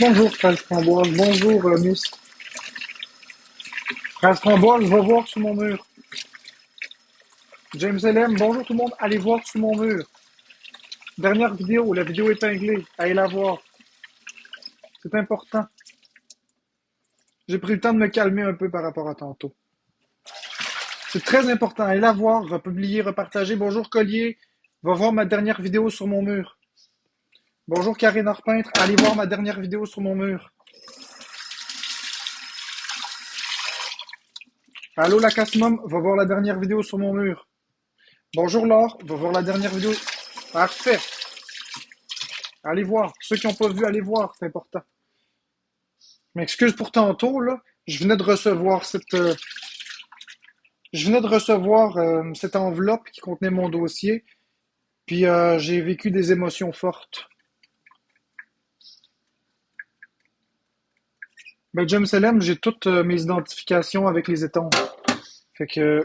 Bonjour, Prince Framboise. Bonjour, Miss. Prince Framboise, va voir sous mon mur. James LM, bonjour tout le monde. Allez voir sous mon mur. Dernière vidéo, la vidéo épinglée. Allez la voir. C'est important. J'ai pris le temps de me calmer un peu par rapport à tantôt. C'est très important. Allez la voir, republier, repartager. Bonjour, Collier. Va voir ma dernière vidéo sur mon mur. Bonjour, Karine Arpeintre. Allez voir ma dernière vidéo sur mon mur. Allô, la Casmom. Va voir la dernière vidéo sur mon mur. Bonjour, Laure. Va voir la dernière vidéo. Parfait. Allez voir. Ceux qui n'ont pas vu, allez voir. C'est important. Je m'excuse pour tantôt, là. Je venais de recevoir cette enveloppe qui contenait mon dossier. Puis j'ai vécu des émotions fortes. Ben, James LM, j'ai toutes mes identifications avec les étangs. Fait que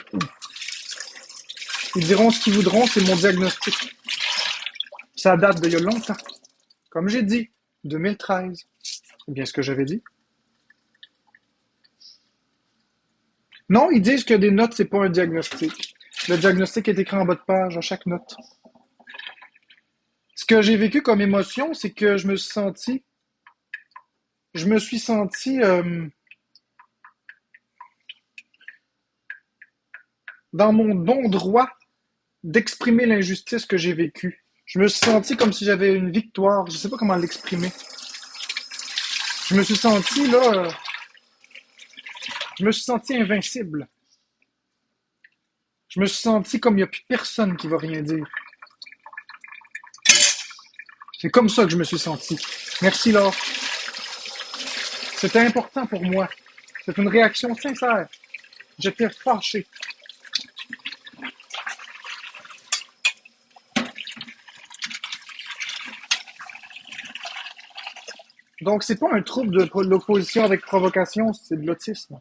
ils diront ce qu'ils voudront, c'est mon diagnostic. Ça date d'il y a longtemps. Comme j'ai dit, 2013. C'est bien ce que j'avais dit. Non, ils disent que des notes, c'est pas un diagnostic. Le diagnostic est écrit en bas de page, à chaque note. Ce que j'ai vécu comme émotion, c'est que je me suis senti dans mon bon droit d'exprimer l'injustice que j'ai vécue. Je me suis senti comme si j'avais une victoire. Je sais pas comment l'exprimer. Je me suis senti là, je me suis senti invincible. Je me suis senti comme il n'y a plus personne qui va rien dire. C'est comme ça que je me suis senti. Merci Laure. C'était important pour moi. C'est une réaction sincère. J'étais fâché. Donc, c'est pas un trouble de l'opposition avec provocation, c'est de l'autisme.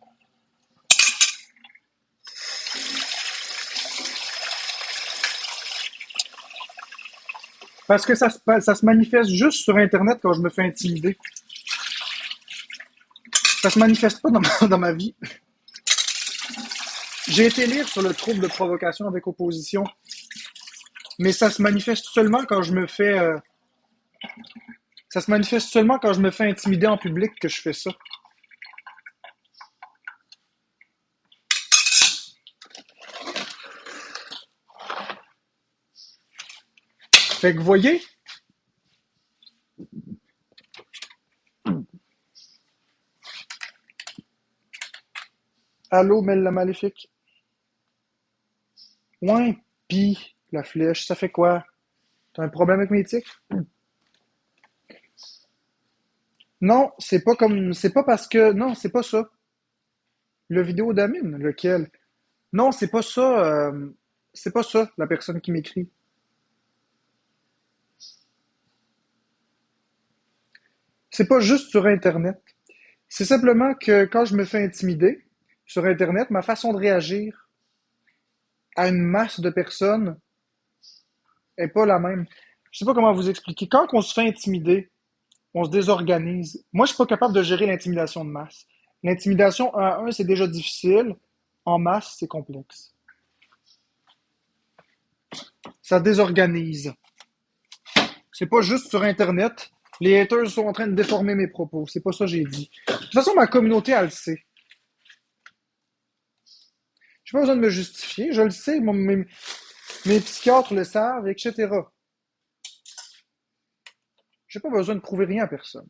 Parce que ça se manifeste juste sur Internet quand je me fais intimider. Ça se manifeste pas dans ma vie. J'ai été lire sur le trouble de provocation avec opposition, mais ça se manifeste seulement quand je me fais intimider en public que je fais ça. Fait que vous voyez, allô Mel la maléfique. Ouais, pis la flèche, ça fait quoi? T'as un problème avec mes tics? Non, c'est pas parce que, non, c'est pas ça. Le vidéo d'Amine, lequel? Non, c'est pas ça, la personne qui m'écrit. C'est pas juste sur Internet. C'est simplement que quand je me fais intimider sur Internet, ma façon de réagir à une masse de personnes est pas la même. Je sais pas comment vous expliquer. Quand on se fait intimider, on se désorganise. Moi, je suis pas capable de gérer l'intimidation de masse. L'intimidation 1 à 1, c'est déjà difficile. En masse, c'est complexe. Ça désorganise. C'est pas juste sur Internet. Les haters sont en train de déformer mes propos. C'est pas ça que j'ai dit. De toute façon, ma communauté, elle le sait. J'ai pas besoin de me justifier. Je le sais. Mes psychiatres le savent, etc. J'ai pas besoin de prouver rien à personne.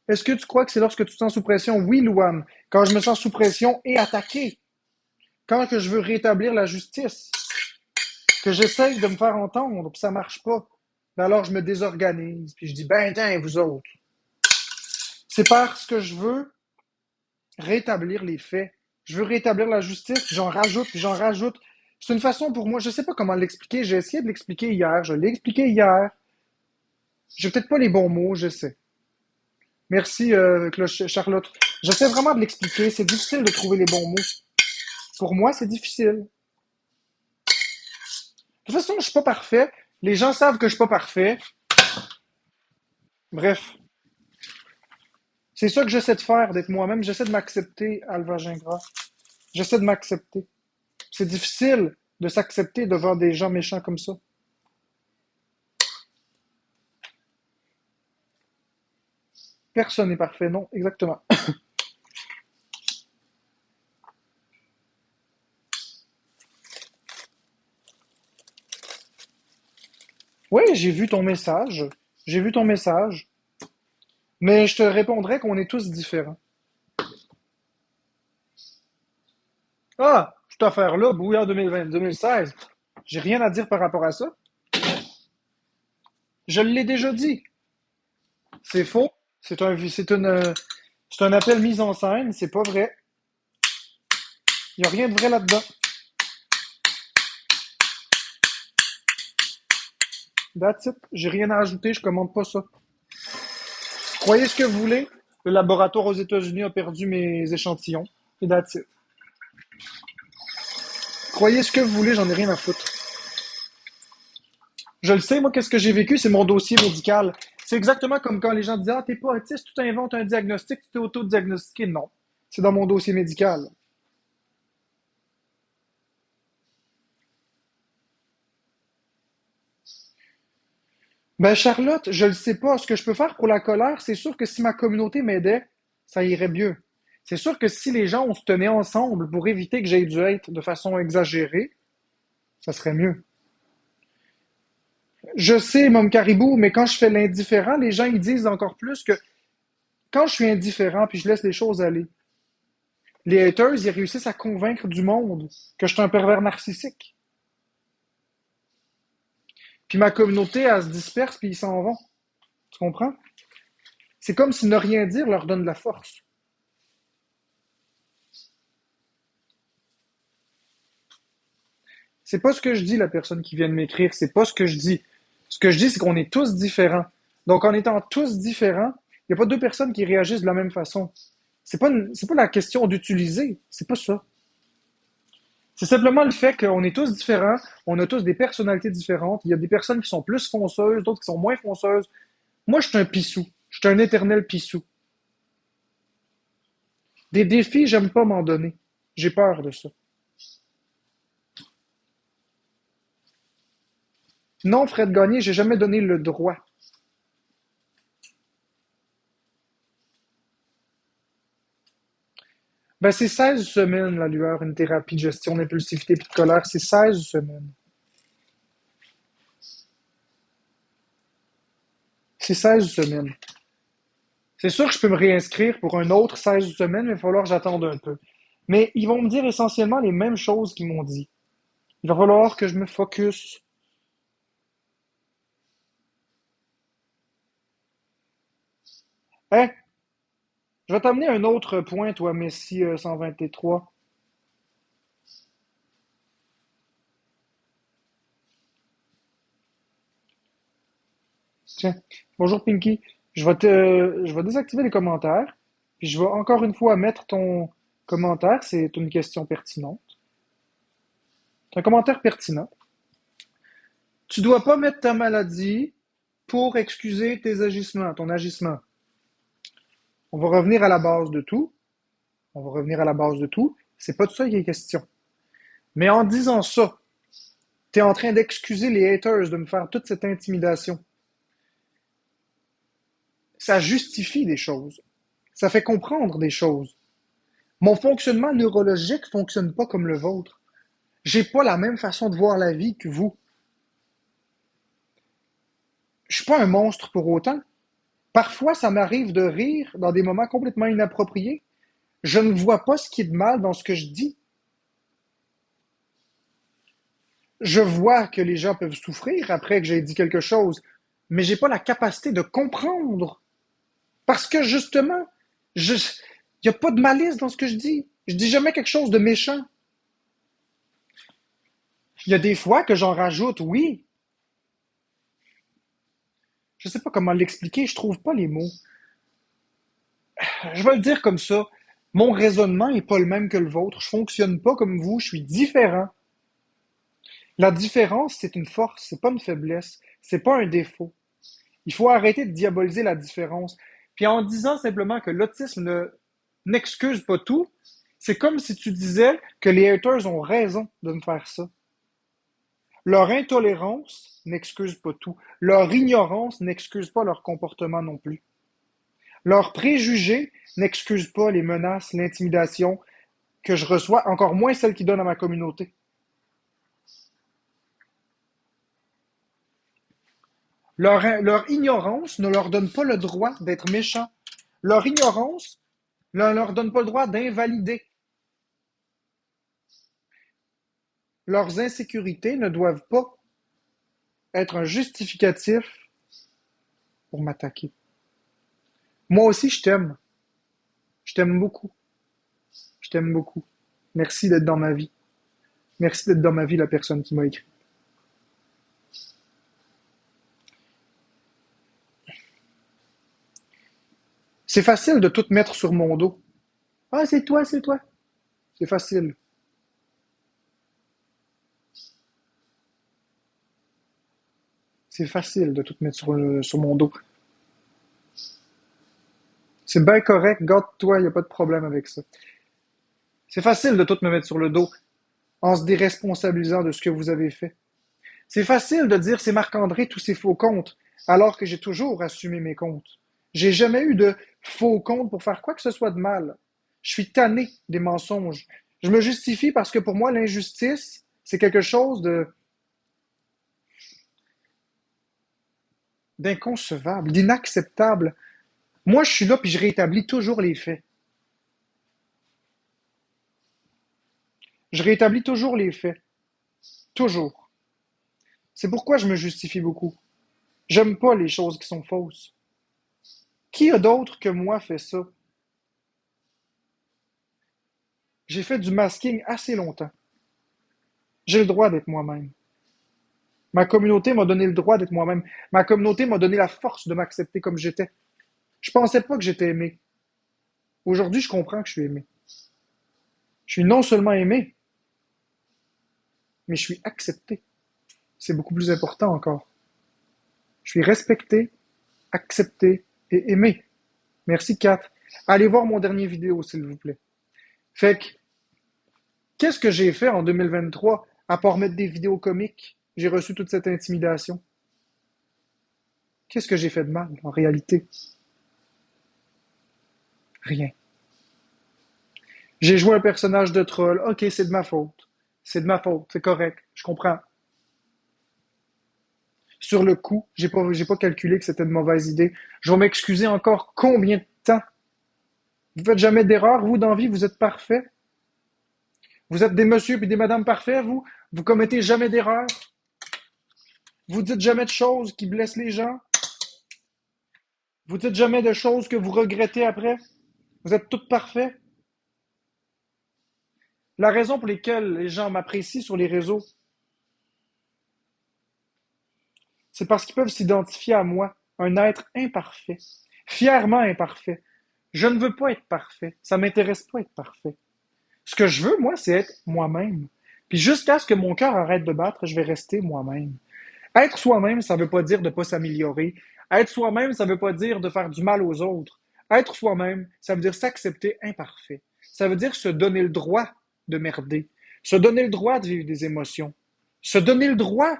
Est-ce que tu crois que c'est lorsque tu te sens sous pression? Oui, Louane. Quand je me sens sous pression et attaqué. Quand que je veux rétablir la justice. Que j'essaye de me faire entendre, puis ça marche pas. Ben alors je me désorganise, puis je dis, ben tiens, vous autres. C'est parce que je veux rétablir les faits. Je veux rétablir la justice, puis j'en rajoute, puis j'en rajoute. C'est une façon pour moi, je sais pas comment l'expliquer, j'ai essayé de l'expliquer hier, je l'ai expliqué hier. J'ai peut-être pas les bons mots, je sais. Merci, Charlotte. J'essaie vraiment de l'expliquer, c'est difficile de trouver les bons mots. Pour moi, c'est difficile. De toute façon, je suis pas parfait. Les gens savent que je suis pas parfait. Bref, c'est ça que j'essaie de faire, d'être moi-même. J'essaie de m'accepter, Alva Gingras. J'essaie de m'accepter. C'est difficile de s'accepter devant des gens méchants comme ça. Personne n'est parfait, non, exactement. Oui, j'ai vu ton message. J'ai vu ton message. Mais je te répondrai qu'on est tous différents. Ah, cette affaire-là, Bouillard 2020-2016, j'ai rien à dire par rapport à ça. Je l'ai déjà dit. C'est faux. C'est un appel mis en scène. C'est pas vrai. Il n'y a rien de vrai là-dedans. That's it. J'ai rien à ajouter. Je commande pas ça. Croyez ce que vous voulez. Le laboratoire aux États-Unis a perdu mes échantillons. Et that's it. Croyez ce que vous voulez. J'en ai rien à foutre. Je le sais, moi, qu'est-ce que j'ai vécu, c'est mon dossier médical. C'est exactement comme quand les gens disent, ah, t'es pas autiste, tu t'inventes un diagnostic, tu t'es auto-diagnostiqué. Non. C'est dans mon dossier médical. Ben, Charlotte, je le sais pas. Ce que je peux faire pour la colère, c'est sûr que si ma communauté m'aidait, ça irait mieux. C'est sûr que si les gens, on se tenait ensemble pour éviter que j'aie du hate de façon exagérée, ça serait mieux. Je sais, Mom Caribou, mais quand je fais l'indifférent, les gens, ils disent encore plus que quand je suis indifférent puis je laisse les choses aller, les haters, ils réussissent à convaincre du monde que je suis un pervers narcissique. Puis ma communauté, elle se disperse puis ils s'en vont. Tu comprends? C'est comme si ne rien dire leur donne de la force. C'est pas ce que je dis, la personne qui vient de m'écrire. C'est pas ce que je dis. Ce que je dis, c'est qu'on est tous différents. Donc, en étant tous différents, il n'y a pas deux personnes qui réagissent de la même façon. C'est pas la question d'utiliser. C'est pas ça. C'est simplement le fait qu'on est tous différents, on a tous des personnalités différentes. Il y a des personnes qui sont plus fonceuses, d'autres qui sont moins fonceuses. Moi, je suis un pissou. Je suis un éternel pissou. Des défis, j'aime pas m'en donner. J'ai peur de ça. Non, Fred Gagné, j'ai jamais donné le droit. Ben, c'est 16 semaines, la lueur, une thérapie de gestion d'impulsivité et de colère. C'est 16 semaines. C'est 16 semaines. C'est sûr que je peux me réinscrire pour un autre 16 semaines, mais il va falloir que j'attende un peu. Mais ils vont me dire essentiellement les mêmes choses qu'ils m'ont dit. Il va falloir que je me focus. Hein? Je vais t'amener un autre point, toi, Messi 123. Tiens. Bonjour, Pinky. Je vais désactiver les commentaires. Puis je vais encore une fois mettre ton commentaire. C'est une question pertinente. C'est un commentaire pertinent. Tu dois pas mettre ta maladie pour excuser tes agissements, ton agissement. On va revenir à la base de tout. On va revenir à la base de tout. C'est pas de ça qu'il est question. Mais en disant ça, tu es en train d'excuser les haters de me faire toute cette intimidation. Ça justifie des choses. Ça fait comprendre des choses. Mon fonctionnement neurologique fonctionne pas comme le vôtre. J'ai pas la même façon de voir la vie que vous. Je suis pas un monstre pour autant. Parfois, ça m'arrive de rire dans des moments complètement inappropriés. Je ne vois pas ce qui est de mal dans ce que je dis. Je vois que les gens peuvent souffrir après que j'ai dit quelque chose. mais j'ai pas la capacité de comprendre. Parce que justement, il n'y a pas de malice dans ce que je dis. Je dis jamais quelque chose de méchant. Il y a des fois que j'en rajoute, oui. Je sais pas comment l'expliquer, je trouve pas les mots. Je vais le dire comme ça. Mon raisonnement est pas le même que le vôtre. Je fonctionne pas comme vous, je suis différent. La différence, c'est une force, c'est pas une faiblesse, c'est pas un défaut. Il faut arrêter de diaboliser la différence. Puis en disant simplement que l'autisme n'excuse pas tout, c'est comme si tu disais que les haters ont raison de me faire ça. Leur intolérance n'excuse pas tout. Leur ignorance n'excuse pas leur comportement non plus. Leurs préjugés n'excusent pas les menaces, l'intimidation que je reçois, encore moins celles qu'ils donnent à ma communauté. Leur ignorance ne leur donne pas le droit d'être méchants. Leur ignorance ne leur donne pas le droit d'invalider. Leurs insécurités ne doivent pas être un justificatif pour m'attaquer. Moi aussi, je t'aime. Je t'aime beaucoup. Je t'aime beaucoup. Merci d'être dans ma vie. Merci d'être dans ma vie, la personne qui m'a écrit. C'est facile de tout mettre sur mon dos. Ah, c'est toi, c'est toi. C'est facile. C'est facile de tout mettre sur mon dos. C'est bien correct, garde-toi, il n'y a pas de problème avec ça. C'est facile de tout me mettre sur le dos en se déresponsabilisant de ce que vous avez fait. C'est facile de dire c'est Marc-André tous ses faux comptes, alors que j'ai toujours assumé mes comptes. J'ai jamais eu de faux comptes pour faire quoi que ce soit de mal. Je suis tanné des mensonges. Je me justifie parce que pour moi, l'injustice, c'est quelque chose d'inconcevable, d'inacceptable. Moi, je suis là puis je rétablis toujours les faits. Je rétablis toujours les faits. Toujours. C'est pourquoi je me justifie beaucoup. J'aime pas les choses qui sont fausses. Qui a d'autre que moi fait ça? J'ai fait du masking assez longtemps. J'ai le droit d'être moi-même. Ma communauté m'a donné le droit d'être moi-même. Ma communauté m'a donné la force de m'accepter comme j'étais. Je pensais pas que j'étais aimé. Aujourd'hui, je comprends que je suis aimé. Je suis non seulement aimé, mais je suis accepté. C'est beaucoup plus important encore. Je suis respecté, accepté et aimé. Merci, Kat. Allez voir mon dernier vidéo, s'il vous plaît. Fait que, qu'est-ce que j'ai fait en 2023 à part mettre des vidéos comiques? J'ai reçu toute cette intimidation. Qu'est-ce que j'ai fait de mal, en réalité? Rien. J'ai joué un personnage de troll. Ok, c'est de ma faute. C'est de ma faute. C'est correct. Je comprends. Sur le coup, j'ai pas calculé que c'était une mauvaise idée. Je vais m'excuser encore combien de temps? Vous faites jamais d'erreur, vous, dans la vie, vous êtes parfait. Vous êtes des messieurs puis des madames parfaits, vous. Vous commettez jamais d'erreur. Vous dites jamais de choses qui blessent les gens. Vous dites jamais de choses que vous regrettez après. Vous êtes toutes parfaits. La raison pour laquelle les gens m'apprécient sur les réseaux, c'est parce qu'ils peuvent s'identifier à moi, un être imparfait, fièrement imparfait. Je ne veux pas être parfait. Ça m'intéresse pas être parfait. Ce que je veux, moi, c'est être moi-même. Puis jusqu'à ce que mon cœur arrête de battre, je vais rester moi-même. Être soi-même, ça ne veut pas dire de ne pas s'améliorer. Être soi-même, ça ne veut pas dire de faire du mal aux autres. Être soi-même, ça veut dire s'accepter imparfait. Ça veut dire se donner le droit de merder. Se donner le droit de vivre des émotions. Se donner le droit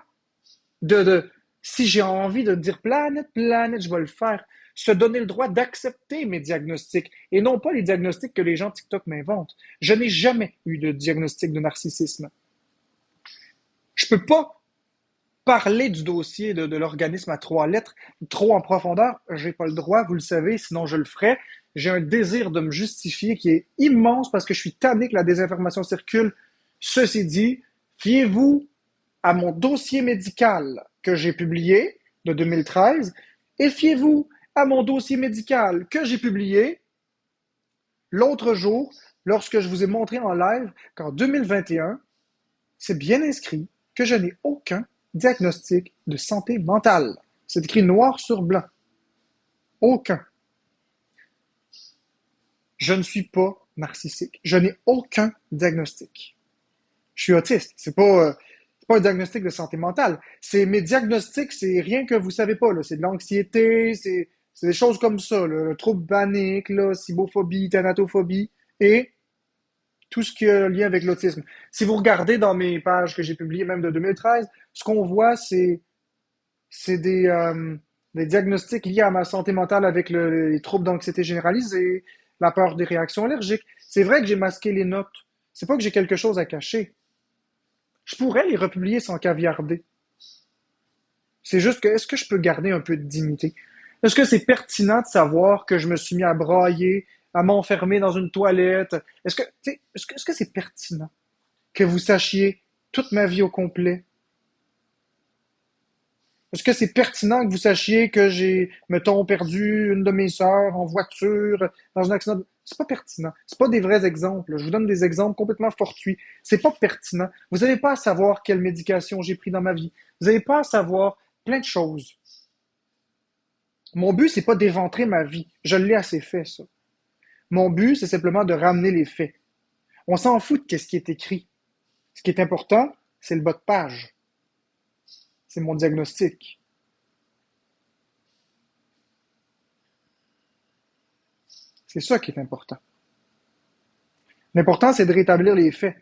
si j'ai envie de dire planète, planète, je vais le faire. Se donner le droit d'accepter mes diagnostics et non pas les diagnostics que les gens TikTok m'inventent. Je n'ai jamais eu de diagnostic de narcissisme. Je peux pas parler du dossier de l'organisme à 3 lettres trop en profondeur. J'ai pas le droit, vous le savez, sinon je le ferais. J'ai un désir de me justifier qui est immense parce que je suis tanné que la désinformation circule. Ceci dit, fiez-vous à mon dossier médical que j'ai publié. de 2013 et fiez-vous à mon dossier médical que j'ai publié l'autre jour lorsque je vous ai montré en live qu'en 2021, c'est bien inscrit que je n'ai aucun diagnostic de santé mentale. C'est écrit noir sur blanc. Aucun. Je ne suis pas narcissique. Je n'ai aucun diagnostic. Je suis autiste. C'est pas un diagnostic de santé mentale. C'est mes diagnostics, c'est rien que vous savez pas, là. C'est de l'anxiété, c'est des choses comme ça, là. Le trouble panique, là, cybophobie, thanatophobie et tout ce qui a lien avec l'autisme. Si vous regardez dans mes pages que j'ai publiées, même de 2013, ce qu'on voit, c'est des diagnostics liés à ma santé mentale avec les troubles d'anxiété généralisée, la peur des réactions allergiques. C'est vrai que j'ai masqué les notes. C'est pas que j'ai quelque chose à cacher. Je pourrais les republier sans caviarder. C'est juste que, est-ce que je peux garder un peu de dignité? Est-ce que c'est pertinent de savoir que je me suis mis à brailler, à m'enfermer dans une toilette? Est-ce que c'est pertinent que vous sachiez toute ma vie au complet? Est-ce que c'est pertinent que vous sachiez que j'ai, mettons, perdu une de mes sœurs en voiture, dans un accident? C'est pas pertinent. C'est pas des vrais exemples. Je vous donne des exemples complètement fortuits. C'est pas pertinent. Vous n'avez pas à savoir quelle médication j'ai pris dans ma vie. Vous n'avez pas à savoir plein de choses. Mon but, c'est pas d'éventrer ma vie. Je l'ai assez fait, ça. Mon but, c'est simplement de ramener les faits. On s'en fout de ce qui est écrit. Ce qui est important, c'est le bas de page. C'est mon diagnostic. C'est ça qui est important. L'important, c'est de rétablir les faits.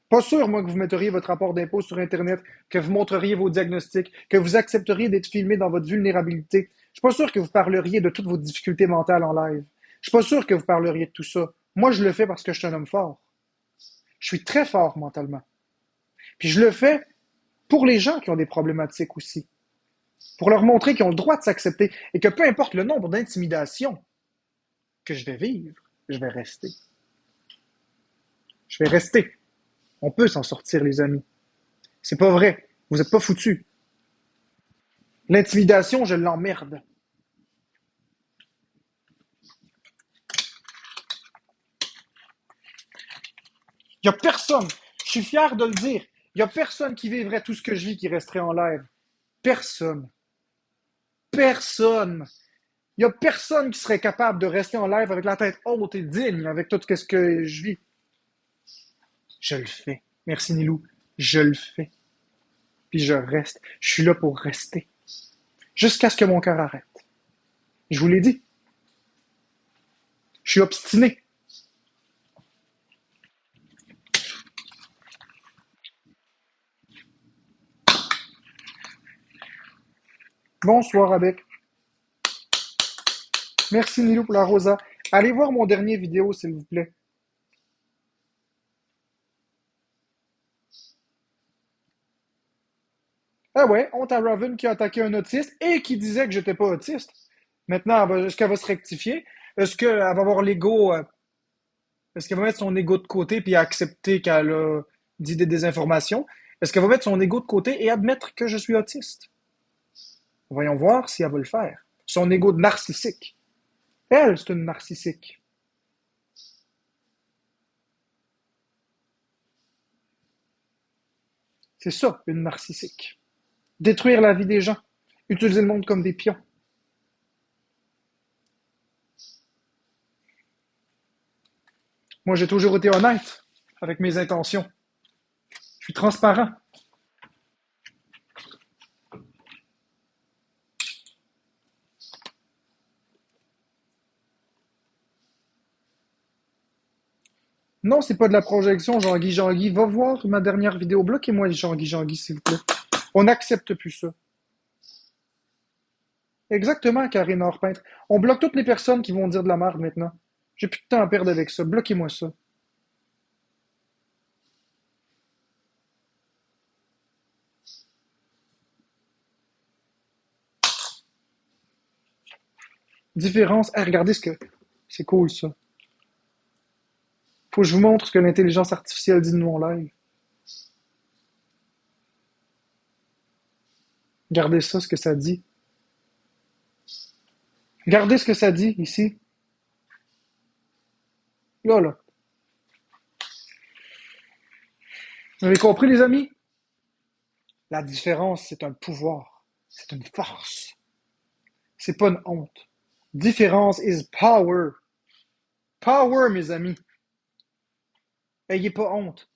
Pas sûr, moi, que vous metteriez votre rapport d'impôt sur Internet, que vous montreriez vos diagnostics, que vous accepteriez d'être filmé dans votre vulnérabilité. Je suis pas sûr que vous parleriez de toutes vos difficultés mentales en live. Je suis pas sûr que vous parleriez de tout ça. Moi, je le fais parce que je suis un homme fort. Je suis très fort mentalement. Puis je le fais pour les gens qui ont des problématiques aussi. Pour leur montrer qu'ils ont le droit de s'accepter et que peu importe le nombre d'intimidations que je vais vivre, je vais rester. Je vais rester. On peut s'en sortir, les amis. C'est pas vrai. Vous êtes pas foutus. L'intimidation, je l'emmerde. Il y a personne. Je suis fier de le dire. Il y a personne qui vivrait tout ce que je vis qui resterait en live. Personne. Personne. Il y a personne qui serait capable de rester en live avec la tête haute et digne avec tout ce que je vis. Je le fais. Merci Nilou. Je le fais. Puis je reste. Je suis là pour rester. Jusqu'à ce que mon cœur arrête. Je vous l'ai dit. Je suis obstiné. Bonsoir avec. Merci Nilou pour la rosa. Allez voir mon dernier vidéo, s'il vous plaît. Ah ouais, honte à Raven qui a attaqué un autiste et qui disait que j'étais pas autiste. Maintenant, est-ce qu'elle va se rectifier? Est-ce qu'elle va avoir l'ego, est-ce qu'elle va mettre son ego de côté puis accepter qu'elle a dit des désinformations? Est-ce qu'elle va mettre son ego de côté et admettre que je suis autiste? Voyons voir si elle va le faire. Son ego de narcissique. Elle, c'est une narcissique. C'est ça, une narcissique. Détruire la vie des gens. Utiliser le monde comme des pions. Moi, j'ai toujours été honnête avec mes intentions. Je suis transparent. Non, c'est pas de la projection, Jean-Guy. Jean-Guy, va voir ma dernière vidéo. Bloquez-moi, Jean-Guy, Jean-Guy, s'il vous plaît. On n'accepte plus ça. Exactement, Karine Orpeintre. On bloque toutes les personnes qui vont dire de la merde maintenant. J'ai plus de temps à perdre avec ça. Bloquez-moi ça. Différence. Ah, regardez ce que. C'est cool, ça. Faut que je vous montre ce que l'intelligence artificielle dit de nous en live. Regardez ça, ce que ça dit. Regardez ce que ça dit ici. Là, là. Vous avez compris, les amis? La différence, c'est un pouvoir. C'est une force. C'est pas une honte. Différence is power. Power, mes amis. Ayez pas honte.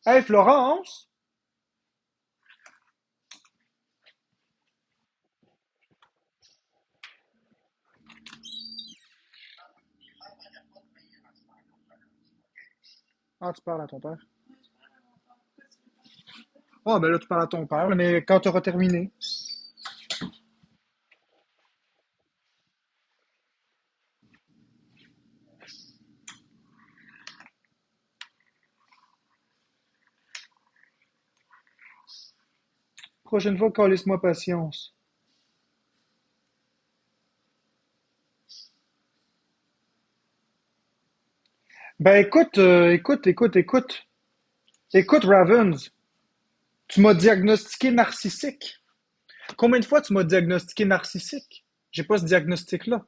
Hey, Florence! Ah, tu parles à ton père. Ah, ben là, tu parles à ton père, mais quand tu auras terminé. Prochaine fois, laisse-moi patience. Ben écoute, écoute, Ravens, tu m'as diagnostiqué narcissique. Combien de fois tu m'as diagnostiqué narcissique? J'ai pas ce diagnostic-là.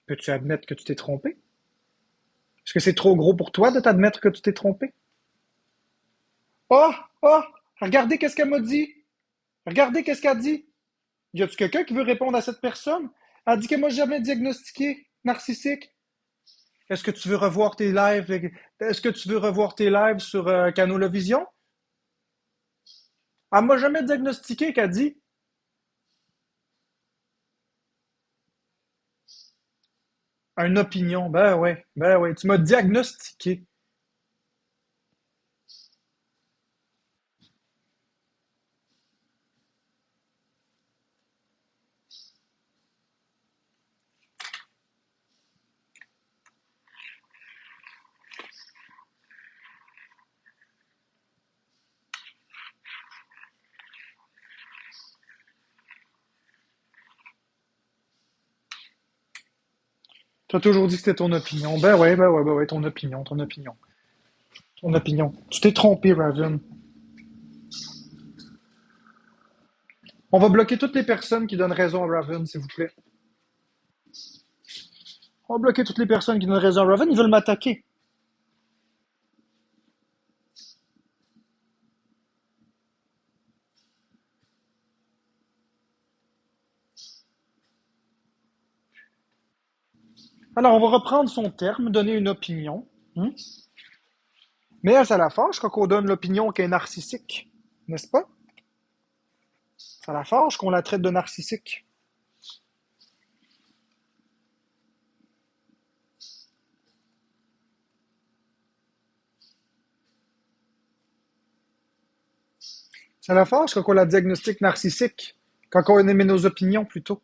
Peux-tu admettre que tu t'es trompé? Est-ce que c'est trop gros pour toi de t'admettre que tu t'es trompé? Oh, oh, regardez qu'est-ce qu'elle m'a dit. Regardez qu'est-ce qu'elle dit. Y a-tu quelqu'un qui veut répondre à cette personne? Elle dit qu'elle m'a jamais diagnostiqué narcissique. Est-ce que tu veux revoir tes lives? Est-ce que tu veux revoir tes lives sur Vision? Elle m'a jamais diagnostiqué, qu'elle dit. Une opinion. Ben ouais, tu m'as diagnostiqué. Tu as toujours dit que c'était ton opinion. Ben ouais, ton opinion, ton opinion. Tu t'es trompé, Raven. On va bloquer toutes les personnes qui donnent raison à Raven, s'il vous plaît. On va bloquer toutes les personnes qui donnent raison à Raven. Ils veulent m'attaquer. Alors, on va reprendre son terme, donner une opinion. Hmm? Mais elle, ça la fâche quand on donne l'opinion qu'elle est narcissique. N'est-ce pas? Ça la fâche qu'on la traite de narcissique. Ça la fâche quand on la diagnostique narcissique. Quand on émet nos opinions, plutôt.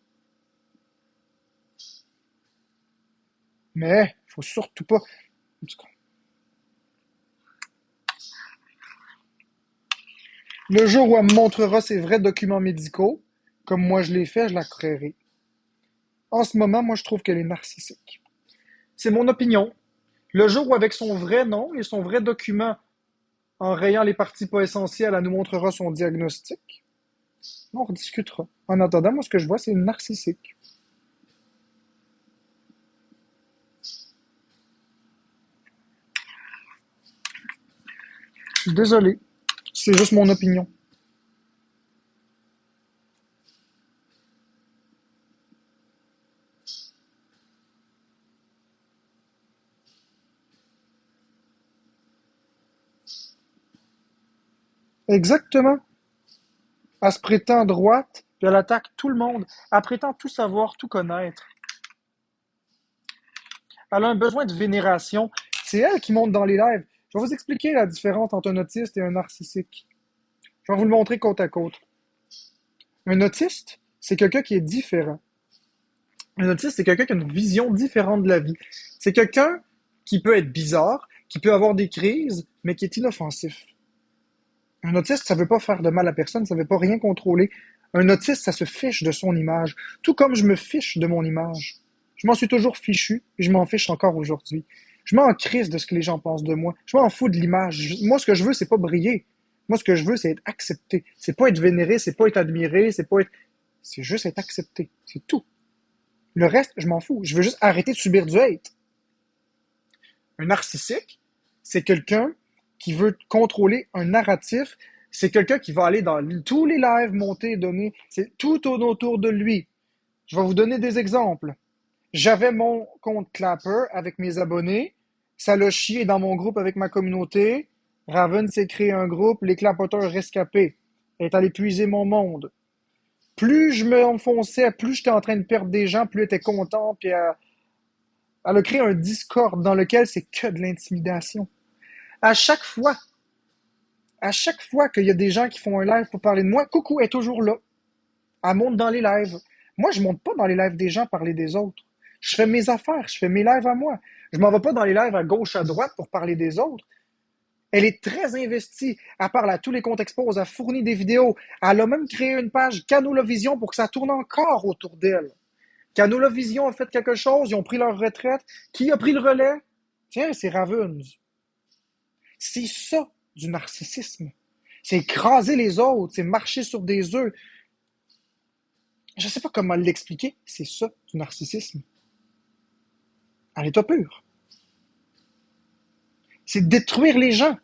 Mais, faut surtout pas. Le jour où elle me montrera ses vrais documents médicaux, comme moi je l'ai fait, je la créerai. En ce moment, moi, je trouve qu'elle est narcissique. C'est mon opinion. Le jour où, avec son vrai nom et son vrai document, en rayant les parties pas essentielles, elle nous montrera son diagnostic, on rediscutera. En attendant, moi, ce que je vois, c'est une narcissique. Désolé. C'est juste mon opinion. Exactement. Elle se prétend droite, puis elle attaque tout le monde. Elle prétend tout savoir, tout connaître. Elle a un besoin de vénération. C'est elle qui monte dans les lives. Je vais vous expliquer la différence entre un autiste et un narcissique. Je vais vous le montrer côte à côte. Un autiste, c'est quelqu'un qui est différent. Un autiste, c'est quelqu'un qui a une vision différente de la vie. C'est quelqu'un qui peut être bizarre, qui peut avoir des crises, mais qui est inoffensif. Un autiste, ça veut pas faire de mal à personne, ça veut pas rien contrôler. Un autiste, ça se fiche de son image, tout comme je me fiche de mon image. Je m'en suis toujours fichu, et je m'en fiche encore aujourd'hui. Je m'en crisse de ce que les gens pensent de moi. Je m'en fous de l'image. Moi, ce que je veux, c'est pas briller. Moi, ce que je veux, c'est être accepté. C'est pas être vénéré, c'est pas être admiré, c'est pas être... C'est juste être accepté. C'est tout. Le reste, je m'en fous. Je veux juste arrêter de subir du hate. Un narcissique, c'est quelqu'un qui veut contrôler un narratif. C'est quelqu'un qui va aller dans tous les lives, monter, donner. C'est tout autour de lui. Je vais vous donner des exemples. J'avais mon compte Clapper avec mes abonnés. Ça l'a chié dans mon groupe avec ma communauté. Raven s'est créé un groupe, les clapoteurs rescapés. Elle est allée puiser mon monde. Plus je me enfonçais, plus j'étais en train de perdre des gens, plus elle était contente, puis elle a créé un Discord dans lequel c'est que de l'intimidation. À chaque fois, à chaque fois qu'il y a des gens qui font un live pour parler de moi, coucou elle est toujours là. Elle monte dans les lives. Moi, je monte pas dans les lives des gens parler des autres. Je fais mes affaires, je fais mes lives à moi. Je m'en vais pas dans les lives à gauche, à droite pour parler des autres. Elle est très investie. Elle parle à tous les comptes expos, elle fournit des vidéos. Elle a même créé une page Canolavision pour que ça tourne encore autour d'elle. Canolavision a fait quelque chose, ils ont pris leur retraite. Qui a pris le relais? Tiens, c'est Ravens. C'est ça du narcissisme. C'est écraser les autres, c'est marcher sur des œufs. Je sais pas comment l'expliquer, c'est ça du narcissisme. À l'état pur. C'est détruire les gens.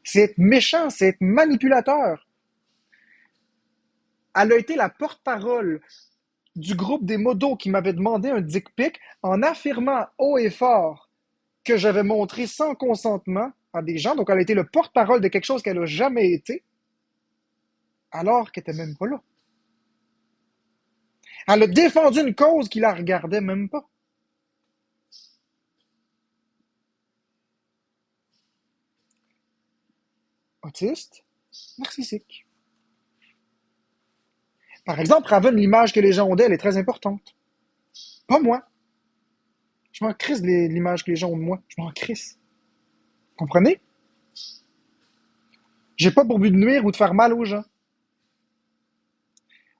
C'est être méchant, c'est être manipulateur. Elle a été la porte-parole du groupe des modos qui m'avait demandé un dick pic en affirmant haut et fort que j'avais montré sans consentement à des gens. Donc, elle a été le porte-parole de quelque chose qu'elle n'a jamais été, alors qu'elle n'était même pas là. Elle a défendu une cause qui la regardait même pas. Autiste, narcissique. Par exemple, Raven, l'image que les gens ont d'elle est très importante. Pas moi. Je m'en crisse de l'image que les gens ont de moi. Je m'en crisse. Comprenez? J'ai pas pour but de nuire ou de faire mal aux gens.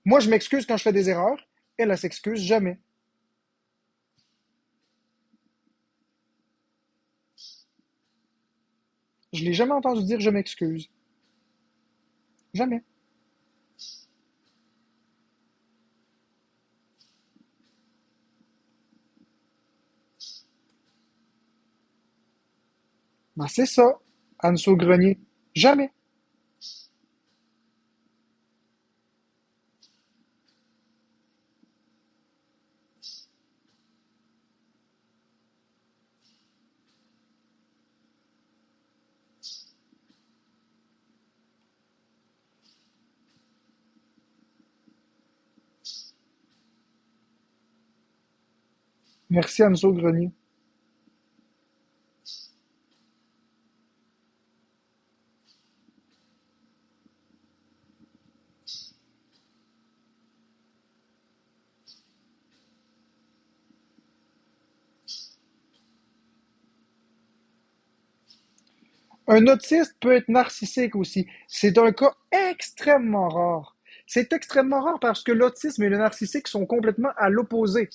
Moi, je m'excuse quand je fais des erreurs. Elle s'excuse jamais. Je l'ai jamais entendu dire je m'excuse. Jamais. Ben, c'est ça, Anne Saugrenier. Jamais. Merci, Anne Saugrenier. Un autiste peut être narcissique aussi. C'est un cas extrêmement rare. C'est extrêmement rare parce que l'autisme et le narcissique sont complètement à l'opposé.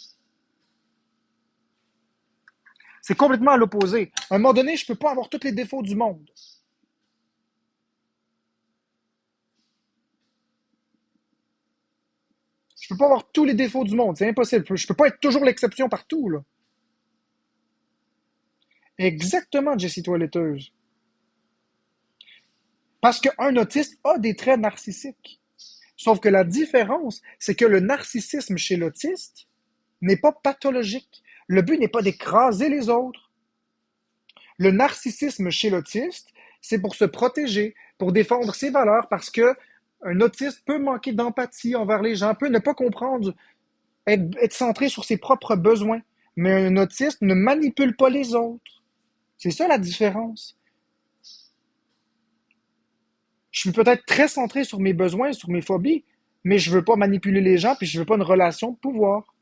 C'est complètement à l'opposé. À un moment donné, je peux pas avoir tous les défauts du monde. Je peux pas avoir tous les défauts du monde. C'est impossible. Je peux pas être toujours l'exception partout, là. Exactement, Jessie Toiletteuse. Parce qu'un autiste a des traits narcissiques. Sauf que la différence, c'est que le narcissisme chez l'autiste n'est pas pathologique. Le but n'est pas d'écraser les autres. Le narcissisme chez l'autiste, c'est pour se protéger, pour défendre ses valeurs, parce que un autiste peut manquer d'empathie envers les gens, peut ne pas comprendre, être centré sur ses propres besoins. Mais un autiste ne manipule pas les autres. C'est ça la différence. Je suis peut-être très centré sur mes besoins, sur mes phobies, mais je veux pas manipuler les gens, puis je veux pas une relation de pouvoir.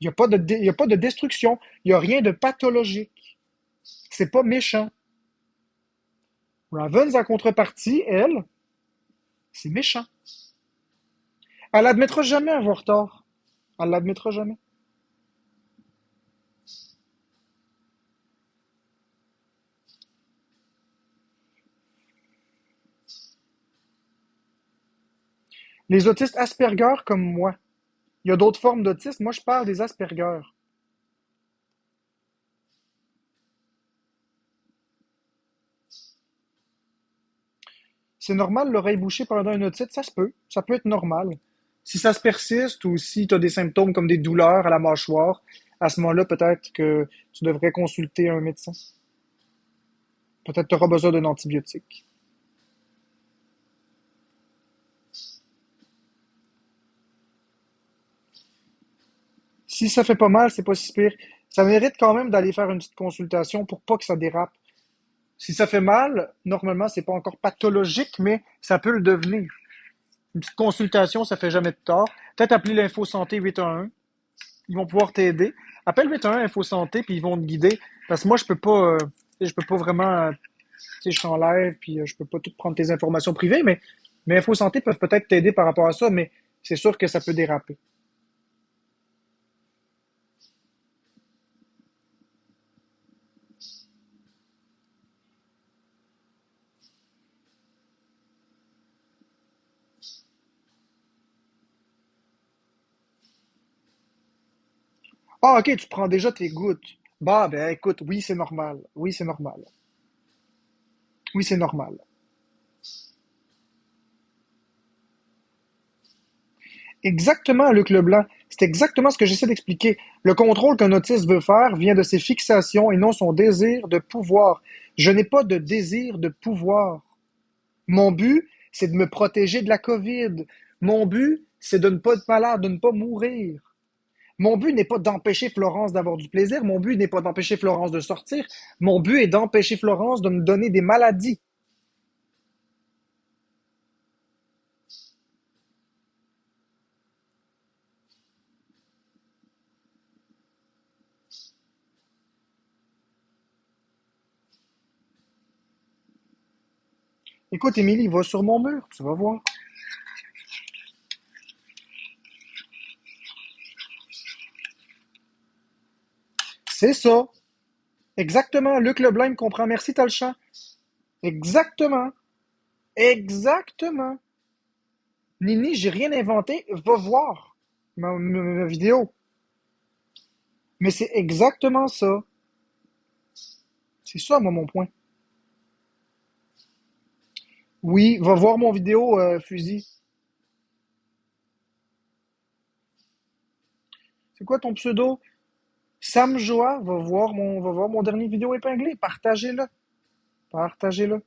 Il y a pas de destruction, il y a rien de pathologique. C'est pas méchant. Ravens, en contrepartie, elle, C'est méchant. Elle admettra jamais avoir tort. Elle l'admettra jamais. Les autistes Asperger comme moi. Il y a d'autres formes d'autisme. Moi, je parle des Asperger. C'est normal l'oreille bouchée pendant une otite, ça se peut. Ça peut être normal. Si ça se persiste ou si tu as des symptômes comme des douleurs à la mâchoire, à ce moment-là, peut-être que tu devrais consulter un médecin. Peut-être tu auras besoin d'un antibiotique. Si ça fait pas mal, c'est pas si pire. Ça mérite quand même d'aller faire une petite consultation pour pas que ça dérape. Si ça fait mal, normalement, c'est pas encore pathologique, mais ça peut le devenir. Une petite consultation, ça fait jamais de tort. Peut-être appeler l'Info Santé 811. Ils vont pouvoir t'aider. Appelle 811 Info Santé, puis ils vont te guider. Parce que moi, je peux pas vraiment, tu sais, je suis en live, puis je peux pas tout prendre tes informations privées, mais Info Santé peuvent peut-être t'aider par rapport à ça, mais c'est sûr que ça peut déraper. Ah, ok, tu prends déjà tes gouttes. Bah, ben, écoute, oui, c'est normal. Oui, c'est normal. Oui, c'est normal. Exactement, Luc Leblanc. C'est exactement ce que j'essaie d'expliquer. Le contrôle qu'un autiste veut faire vient de ses fixations et non son désir de pouvoir. Je n'ai pas de désir de pouvoir. Mon but, c'est de me protéger de la COVID. Mon but, c'est de ne pas être malade, de ne pas mourir. Mon but n'est pas d'empêcher Florence d'avoir du plaisir. Mon but n'est pas d'empêcher Florence de sortir. Mon but est d'empêcher Florence de me donner des maladies. Écoute, Émilie, va sur mon mur, tu vas voir. C'est ça. Exactement. Luc Leblanc me comprend. Merci, t'as le champ. Exactement. Exactement. Nini, j'ai rien inventé. Va voir ma vidéo. Mais c'est exactement ça. C'est ça, moi, mon point. Oui, va voir mon vidéo, fusil. C'est quoi ton pseudo? Sam Joa, va voir mon dernier vidéo épinglé. Partagez-le. Partagez-le.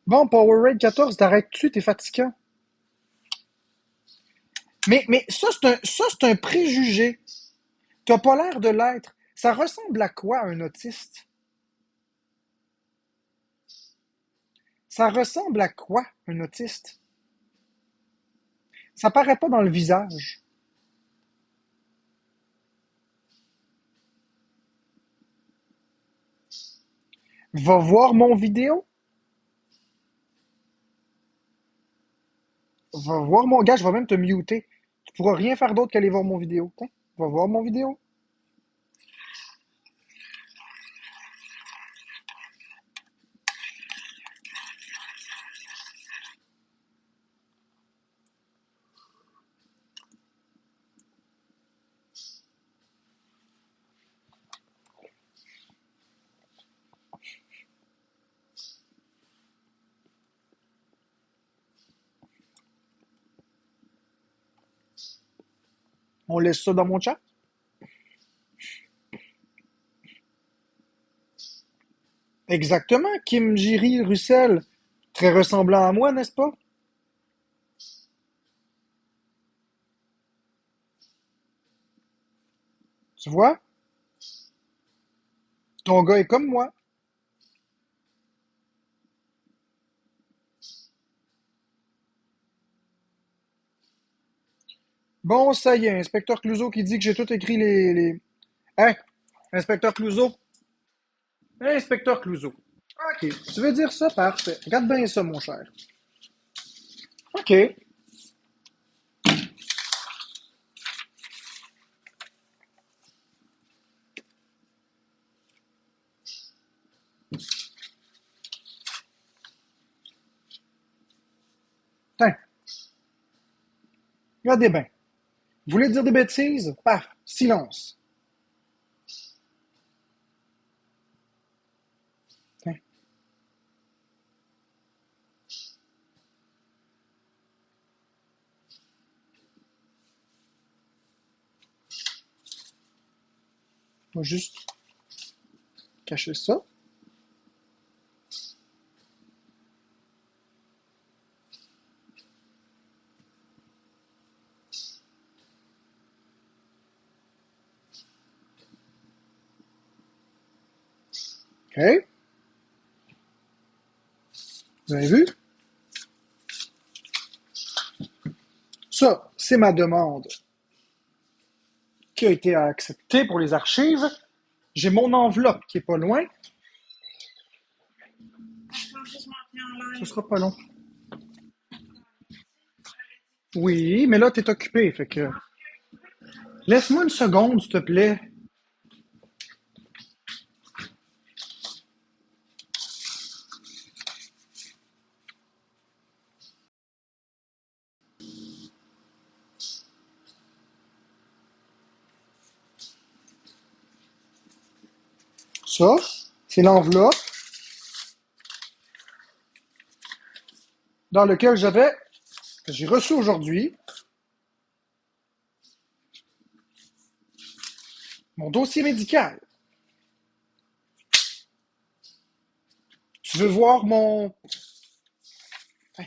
Bon, Powerade 14, t'arrêtes-tu, t'es fatigant. Mais ça, c'est un préjugé. T'as pas l'air de l'être. Ça ressemble à quoi un autiste? Ça ressemble à quoi un autiste? Ça paraît pas dans le visage. Va voir mon vidéo. Va voir mon gars, je vais même te muter. Tu pourras rien faire d'autre qu'aller voir mon vidéo. Tiens, va voir mon vidéo. On laisse ça dans mon chat. Exactement, Kim Jiri Russell. Très ressemblant à moi, n'est-ce pas? Tu vois? Ton gars est comme moi. Bon, ça y est, inspecteur Clouseau qui dit que j'ai tout écrit les... Hein? Inspecteur Clouseau? Inspecteur Clouseau. OK. Tu veux dire ça? Parfait. Regarde bien ça, mon cher. OK. Tiens, regardez bien. Vous voulez dire des bêtises? Paf, silence. Tiens, on va juste cacher ça. OK. Vous avez vu? Ça, c'est ma demande qui a été acceptée pour les archives. J'ai mon enveloppe qui est pas loin. Ce sera pas long. Oui, mais là, t'es occupé, fait que... Laisse-moi une seconde, s'il te plaît. Ça, c'est l'enveloppe dans laquelle que j'ai reçu aujourd'hui, mon dossier médical. Tu veux voir mon... Hein,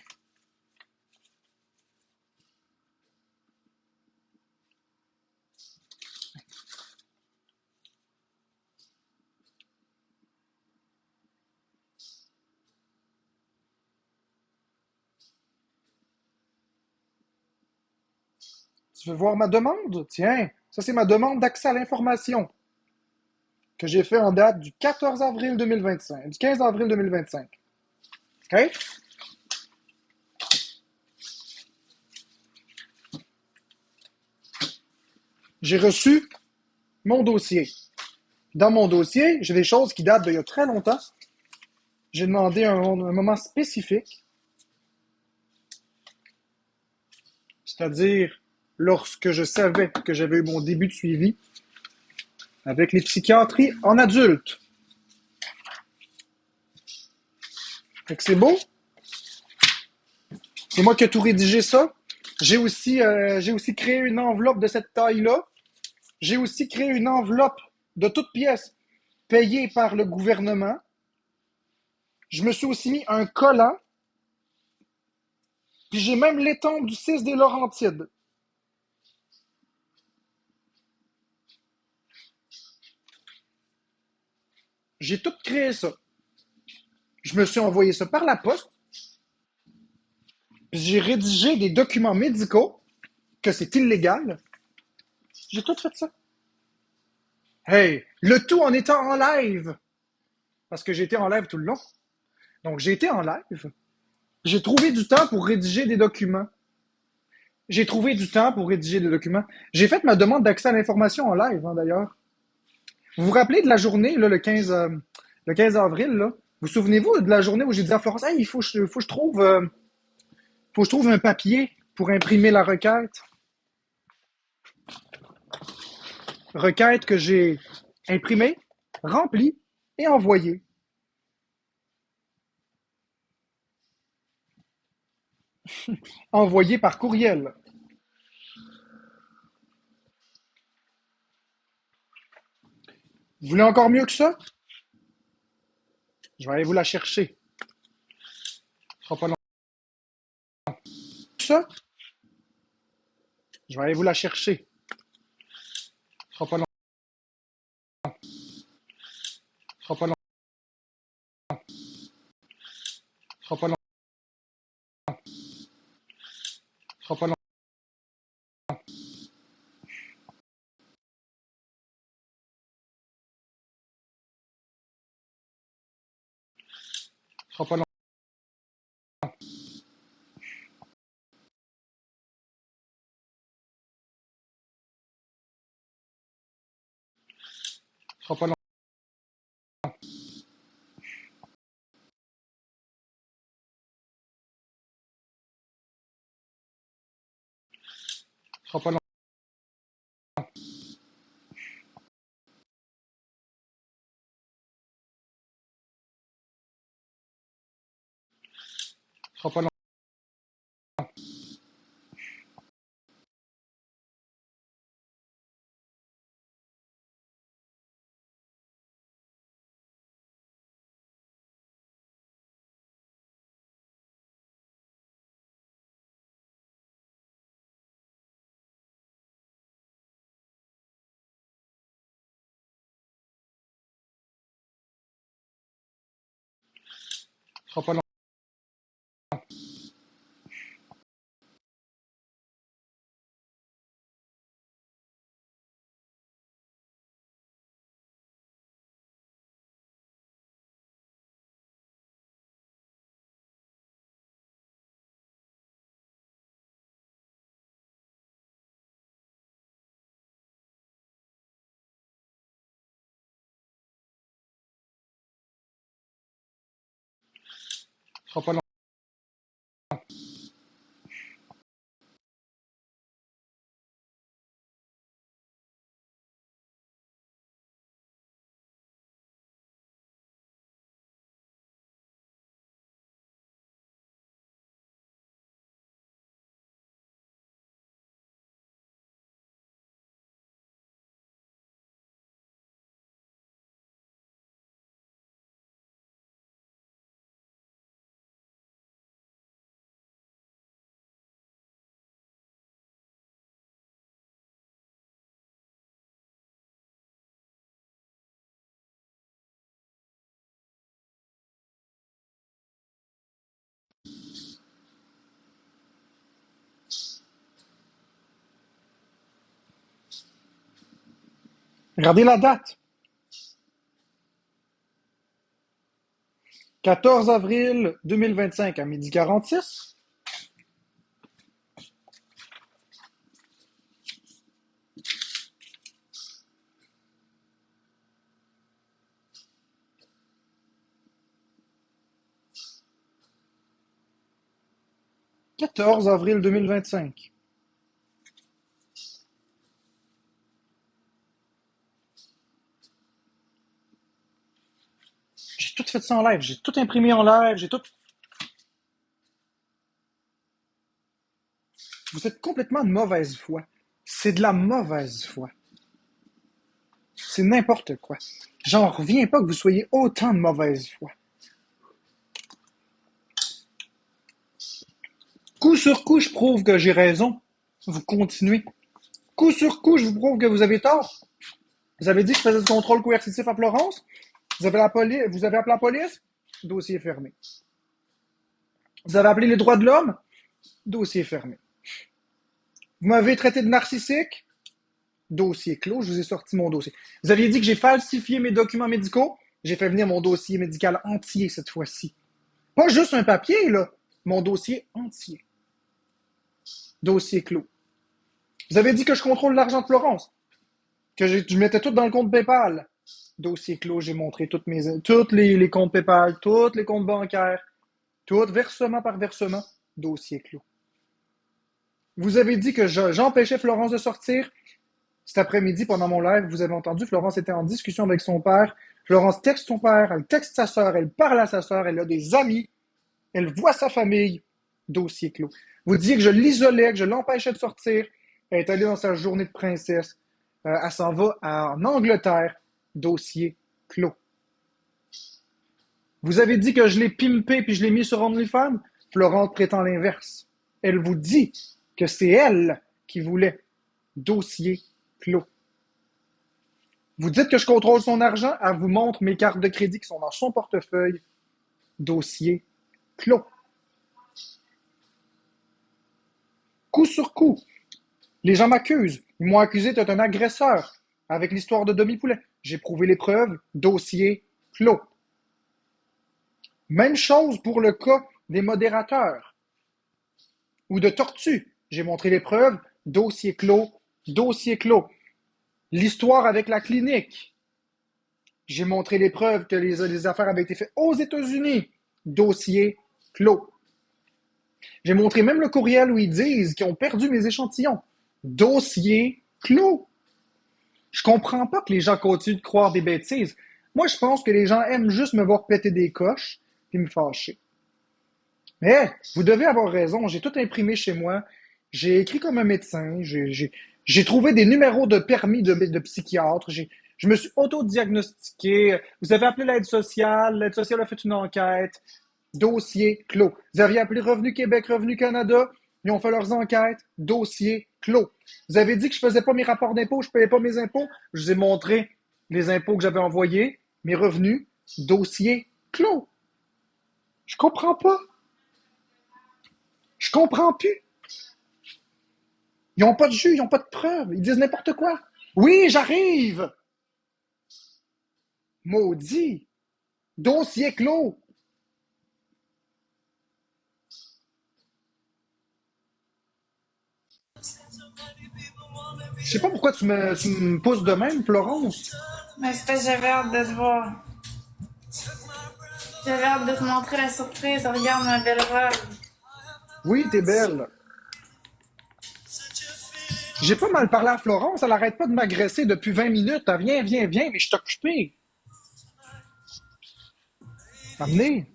tu veux voir ma demande? Tiens, ça c'est ma demande d'accès à l'information que j'ai fait en date du 14 avril 2025, du 15 avril 2025. OK? J'ai reçu mon dossier. Dans mon dossier, j'ai des choses qui datent d'il y a très longtemps. J'ai demandé un moment spécifique, c'est-à-dire lorsque je savais que j'avais eu mon début de suivi avec les psychiatries en adulte. Fait que c'est beau. C'est moi qui ai tout rédigé ça. J'ai aussi créé une enveloppe de cette taille-là. J'ai aussi créé une enveloppe de toutes pièces payée par le gouvernement. Je me suis aussi mis un collant. Puis j'ai même l'étampe du 6 des Laurentides. J'ai tout créé ça. Je me suis envoyé ça par la poste. Puis j'ai rédigé des documents médicaux que c'est illégal. J'ai tout fait ça. Hey, le tout en étant en live. Parce que j'étais en live tout le long. Donc j'ai été en live. J'ai trouvé du temps pour rédiger des documents. J'ai trouvé du temps pour rédiger des documents. J'ai fait ma demande d'accès à l'information en live, hein, d'ailleurs. Vous vous rappelez de la journée, là, le 15 avril, là? Vous souvenez-vous de la journée où j'ai dit à Florence, hey, faut que je trouve, faut que je trouve un papier pour imprimer la requête? Requête que j'ai imprimée, remplie et envoyée. Envoyée par courriel. Vous voulez encore mieux que ça? Je vais aller vous la chercher. Ce sera pas long. Ça? Je vais aller vous la chercher. Ce sera pas long. Ce sera pas long. Ce sera pas long. Ce sera pas long. sera pas long. Sera pas long. Sera pas long. Sera pas long. Sera pas long. Sera pas long. Regardez la date. 14 avril 2025 à 12h46. 14 avril 2025. J'ai tout fait ça en live. J'ai tout imprimé en live. J'ai tout. Vous êtes complètement de mauvaise foi. C'est de la mauvaise foi. C'est n'importe quoi. J'en reviens pas que vous soyez autant de mauvaise foi. Coup sur coup, je prouve que j'ai raison. Vous continuez. Coup sur coup, je vous prouve que vous avez tort. Vous avez dit que je faisais du contrôle coercitif à Florence. Vous avez appelé la police. Dossier fermé. Vous avez appelé les droits de l'homme. Dossier fermé. Vous m'avez traité de narcissique. Dossier clos. Je vous ai sorti mon dossier. Vous aviez dit que j'ai falsifié mes documents médicaux. J'ai fait venir mon dossier médical entier cette fois-ci. Pas juste un papier, là. Mon dossier entier. Dossier clos. Vous avez dit que je contrôle l'argent de Florence. Que je mettais tout dans le compte PayPal. Dossier clos, j'ai montré tous les comptes PayPal, tous les comptes bancaires, tout versement par versement. Dossier clos. Vous avez dit que j'empêchais Florence de sortir. Cet après-midi, pendant mon live, vous avez entendu, Florence était en discussion avec son père. Florence texte son père, elle texte sa sœur, elle parle à sa sœur, elle a des amis, elle voit sa famille. Dossier clos. Vous disiez que je l'isolais, que je l'empêchais de sortir. Elle est allée dans sa journée de princesse. Elle s'en va en Angleterre. Dossier clos. Vous avez dit que je l'ai pimpé puis je l'ai mis sur OnlyFans. Florence prétend l'inverse. Elle vous dit que c'est elle qui voulait. Dossier clos. Vous dites que je contrôle son argent. Elle vous montre mes cartes de crédit qui sont dans son portefeuille. Dossier clos. Coup sur coup. Les gens m'accusent. Ils m'ont accusé d'être un agresseur avec l'histoire de Demi-Poulet. J'ai prouvé les preuves. Dossier clos. Même chose pour le cas des modérateurs ou de tortues. J'ai montré les preuves, dossier clos, dossier clos. L'histoire avec la clinique. J'ai montré les preuves que les affaires avaient été faites aux États-Unis. Dossier clos. J'ai montré même le courriel où ils disent qu'ils ont perdu mes échantillons. Dossier clos. Je comprends pas que les gens continuent de croire des bêtises. Moi, je pense que les gens aiment juste me voir péter des coches et me fâcher. Mais vous devez avoir raison. J'ai tout imprimé chez moi. J'ai écrit comme un médecin. J'ai trouvé des numéros de permis de psychiatre. Je me suis autodiagnostiqué. Vous avez appelé l'aide sociale. L'aide sociale a fait une enquête. Dossier clos. Vous aviez appelé Revenu Québec, Revenu Canada. Ils ont fait leurs enquêtes. Dossier clos. Vous avez dit que je faisais pas mes rapports d'impôts, je payais pas mes impôts. Je vous ai montré les impôts que j'avais envoyés, mes revenus. Dossier clos. Je comprends pas. Je comprends plus. Ils n'ont pas de jus, ils n'ont pas de preuves. Ils disent n'importe quoi. Oui, j'arrive. Maudit. Dossier clos. Je sais pas pourquoi tu me pousses de même, Florence. Mais c'est parce que j'avais hâte de te voir. J'avais hâte de te montrer la surprise. Regarde ma belle robe. Oui, t'es belle. J'ai pas mal parlé à Florence, elle arrête pas de m'agresser depuis 20 minutes. Elle viens, viens, viens, mais je suis occupé. Amenez.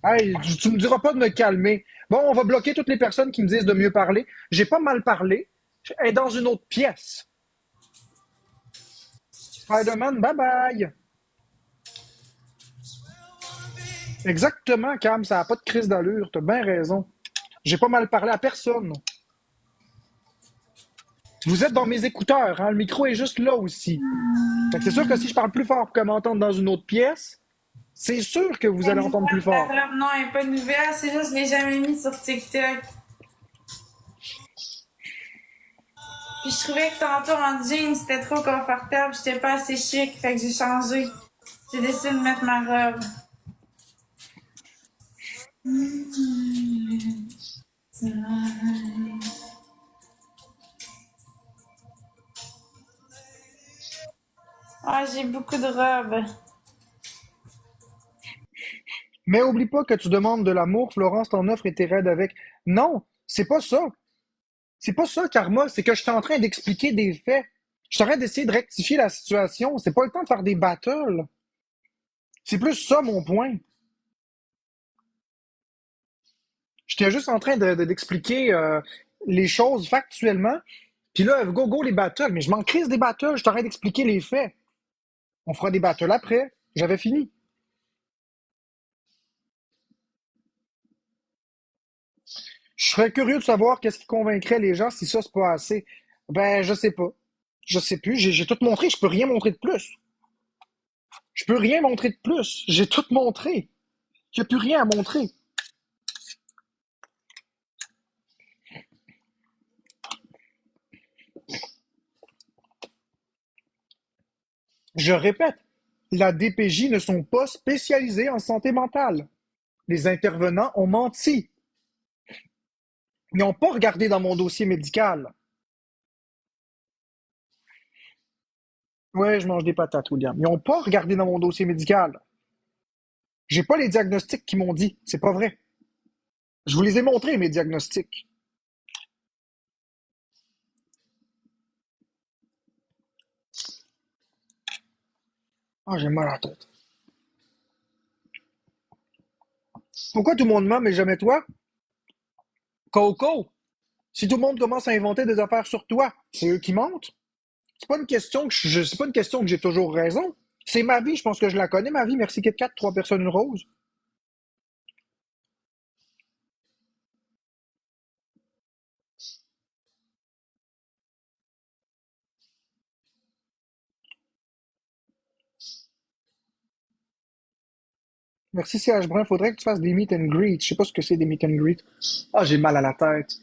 Hey, tu me diras pas de me calmer. Bon, on va bloquer toutes les personnes qui me disent de mieux parler. J'ai pas mal parlé. Elle est dans une autre pièce. Spider-Man, bye bye. Exactement, Cam, ça a pas de crise d'allure. T'as bien raison. J'ai pas mal parlé à personne. Vous êtes dans mes écouteurs, hein? Le micro est juste là aussi. Fait que c'est sûr que si je parle plus fort pour qu'elle m'entende dans une autre pièce, c'est sûr que vous La allez entendre plus nouvelle, ta fort. robe, non, elle n'est pas nouvelle. C'est juste que je l'ai jamais mis sur TikTok. Puis je trouvais que tantôt en jeans, c'était trop confortable. J'étais pas assez chic. Fait que j'ai changé. J'ai décidé de mettre ma robe. Ah, j'ai beaucoup de robes. Mais oublie pas que tu demandes de l'amour, Florence t'en offre et t'es raide avec. Non, c'est pas ça. C'est pas ça, Karma. C'est que je suis en train d'expliquer des faits. Je suis en train d'essayer de rectifier la situation. C'est pas le temps de faire des battles. C'est plus ça mon point. J'étais juste en train d'expliquer les choses factuellement. Puis là, go, go, les battles. Mais je m'en crise des battles. Je suis en train d'expliquer les faits. On fera des battles après. J'avais fini. Je serais curieux de savoir qu'est-ce qui convaincrait les gens si ça, c'est pas assez. Ben, je sais pas. Je sais plus. J'ai tout montré. Je peux rien montrer de plus. Je peux rien montrer de plus. J'ai tout montré. Il n'y a plus rien à montrer. Je répète, la DPJ ne sont pas spécialisés en santé mentale. Les intervenants ont menti. Ils n'ont pas regardé dans mon dossier médical. Ouais, je mange des patates, William. Ils n'ont pas regardé dans mon dossier médical. J'ai pas les diagnostics qu'ils m'ont dit. C'est pas vrai. Je vous les ai montrés, mes diagnostics. Ah, j'ai mal à la tête. Pourquoi tout le monde ment, mais jamais toi? Coco, si tout le monde commence à inventer des affaires sur toi, c'est eux qui mentent. C'est pas une question que j'ai toujours raison. C'est ma vie, je pense que je la connais, ma vie. Merci Kit Kat, trois personnes, une rose. Merci CH Brun, faudrait que tu fasses des meet and greet. Je sais pas ce que c'est des meet and greet. Ah, j'ai mal à la tête.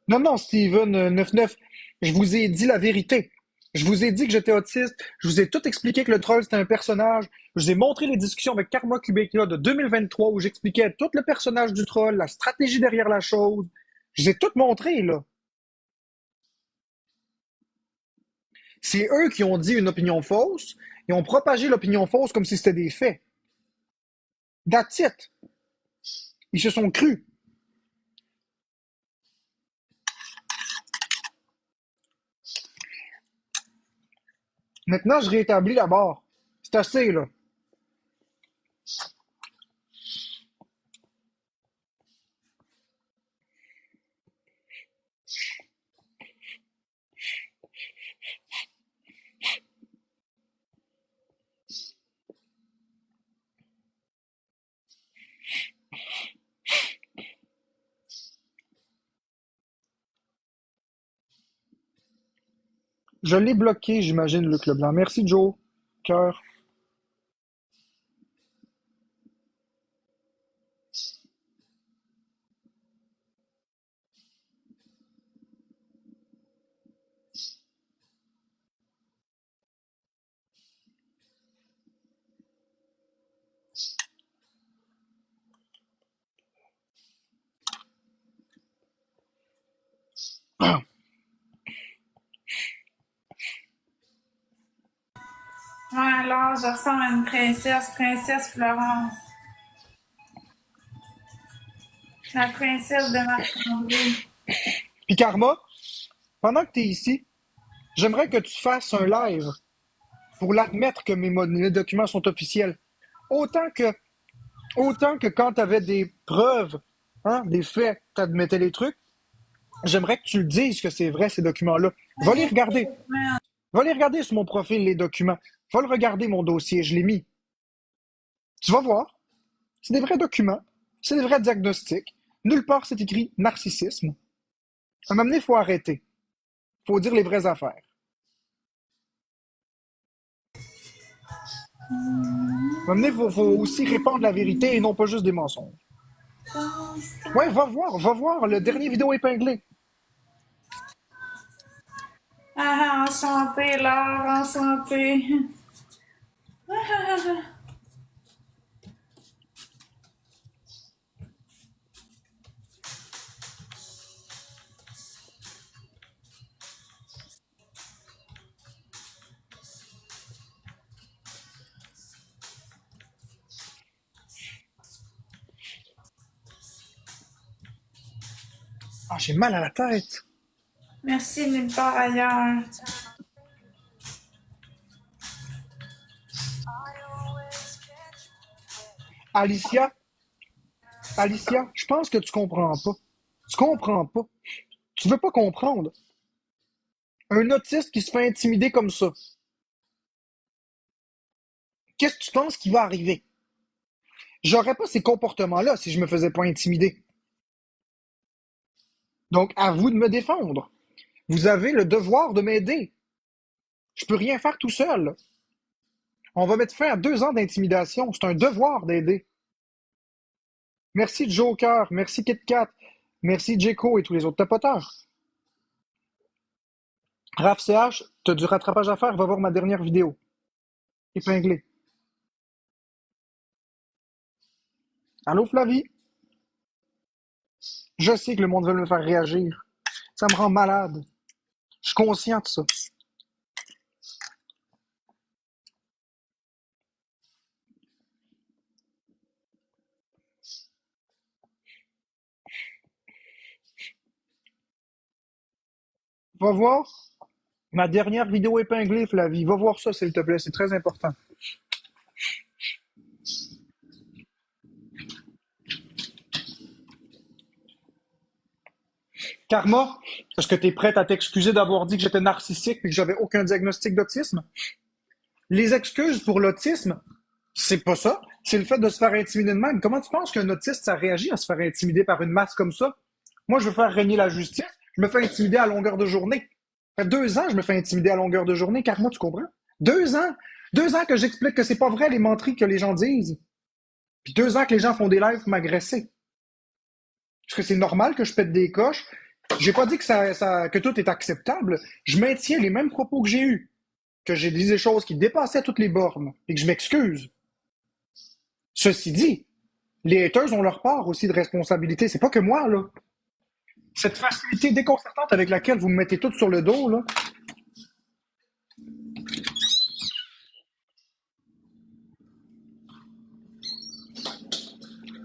Non, non, Steven 99, je vous ai dit la vérité. Je vous ai dit que j'étais autiste. Je vous ai tout expliqué que le troll, c'était un personnage. Je vous ai montré les discussions avec Karma Kubekla de 2023 où j'expliquais tout le personnage du troll, la stratégie derrière la chose. Je vous ai tout montré, là. C'est eux qui ont dit une opinion fausse. Ils ont propagé l'opinion fausse comme si c'était des faits. That's it. Ils se sont crus. Maintenant, je rétablis la barre. C'est assez, là. Je l'ai bloqué, j'imagine, Luc Leblanc. Merci, Joe. Cœur. Ouais, alors, je ressemble à une princesse, princesse Florence. La princesse de Marc-André. Puis Karma, pendant que tu es ici, j'aimerais que tu fasses un live pour l'admettre que mes documents sont officiels. Autant que, autant que quand tu avais des preuves, hein, des faits, tu admettais les trucs, j'aimerais que tu le dises que c'est vrai, ces documents-là. Va les regarder. Va les regarder sur mon profil, les documents. Va le regarder, mon dossier, je l'ai mis. Tu vas voir. C'est des vrais documents. C'est des vrais diagnostics. Nulle part c'est écrit narcissisme. À un moment donné, il faut arrêter. Il faut dire les vraies affaires. À un moment donné, il faut aussi répandre la vérité et non pas juste des mensonges. Ouais, va voir le dernier vidéo épinglé. Ah, enchanté, Laure, enchanté. Ah, j'ai mal à la tête. Merci nulle part ailleurs. Alicia, Alicia, je pense que tu comprends pas. Tu comprends pas. Tu veux pas comprendre. Un autiste qui se fait intimider comme ça, qu'est-ce que tu penses qui va arriver? J'aurais pas ces comportements-là si je me faisais pas intimider. Donc, à vous de me défendre. Vous avez le devoir de m'aider. Je peux rien faire tout seul. On va mettre fin à 2 ans d'intimidation. C'est un devoir d'aider. Merci Joker, merci KitKat, merci Jeko et tous les autres tapoteurs. Raph CH, t'as du rattrapage à faire, va voir ma dernière vidéo. Épinglé. Allô Flavie? Je sais que le monde veut me faire réagir. Ça me rend malade. Je suis conscient de ça. Va voir ma dernière vidéo épinglée, Flavie. Va voir ça, s'il te plaît. C'est très important. Karma, est-ce que tu es prête à t'excuser d'avoir dit que j'étais narcissique et que j'avais aucun diagnostic d'autisme? Les excuses pour l'autisme, c'est pas ça. C'est le fait de se faire intimider de même. Comment tu penses qu'un autiste, ça réagit à se faire intimider par une masse comme ça? Moi, je veux faire régner la justice. Je me fais intimider à longueur de journée. Ça fait 2 ans que je me fais intimider à longueur de journée. Karma, tu comprends? 2 ans. 2 ans que j'explique que c'est pas vrai les menteries que les gens disent. Puis 2 ans que les gens font des lives pour m'agresser. Est-ce que c'est normal que je pète des coches J'ai pas dit que que tout est acceptable. Je maintiens les mêmes propos que j'ai eus, que j'ai dit des choses qui dépassaient toutes les bornes et que je m'excuse. Ceci dit, les haters ont leur part aussi de responsabilité. C'est pas que moi, là. Cette facilité déconcertante avec laquelle vous me mettez tout sur le dos, là,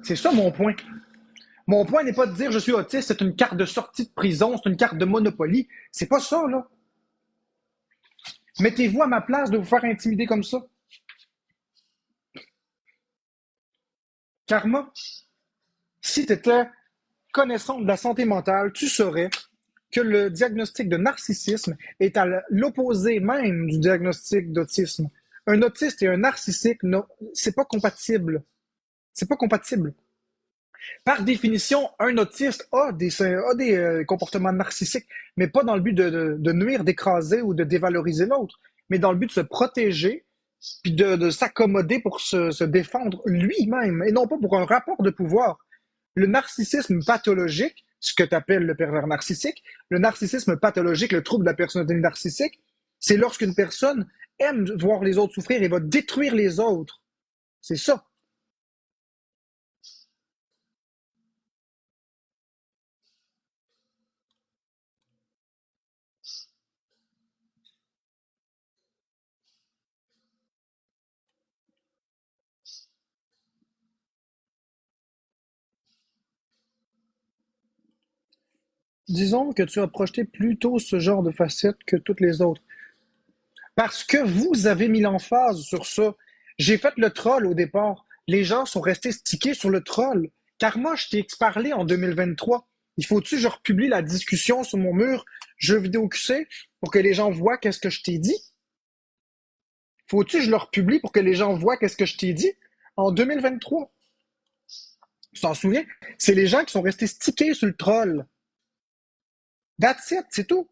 c'est ça mon point. Mon point n'est pas de dire je suis autiste, c'est une carte de sortie de prison, c'est une carte de Monopoly. C'est pas ça, là. Mettez-vous à ma place de vous faire intimider comme ça. Karma, si tu étais connaissant de la santé mentale, tu saurais que le diagnostic de narcissisme est à l'opposé même du diagnostic d'autisme. Un autiste et un narcissique, non, c'est pas compatible. C'est pas compatible. Par définition, un autiste a des comportements narcissiques, mais pas dans le but de nuire, d'écraser ou de dévaloriser l'autre, mais dans le but de se protéger puis de s'accommoder pour se défendre lui-même, et non pas pour un rapport de pouvoir. Le narcissisme pathologique, ce que tu appelles le pervers narcissique, le narcissisme pathologique, le trouble de la personnalité narcissique, c'est lorsqu'une personne aime voir les autres souffrir et va détruire les autres. C'est ça. Disons que tu as projeté plutôt ce genre de facette que toutes les autres. Parce que vous avez mis l'emphase sur ça. J'ai fait le troll au départ. Les gens sont restés stickés sur le troll. Car moi, je t'ai parlé en 2023. Il faut-tu que je republie la discussion sur mon mur jeux vidéo QC pour que les gens voient qu'est-ce que je t'ai dit? Faut-tu que je le republie pour que les gens voient qu'est-ce que je t'ai dit? En 2023. Tu t'en souviens? C'est les gens qui sont restés stickés sur le troll. That's it, c'est tout.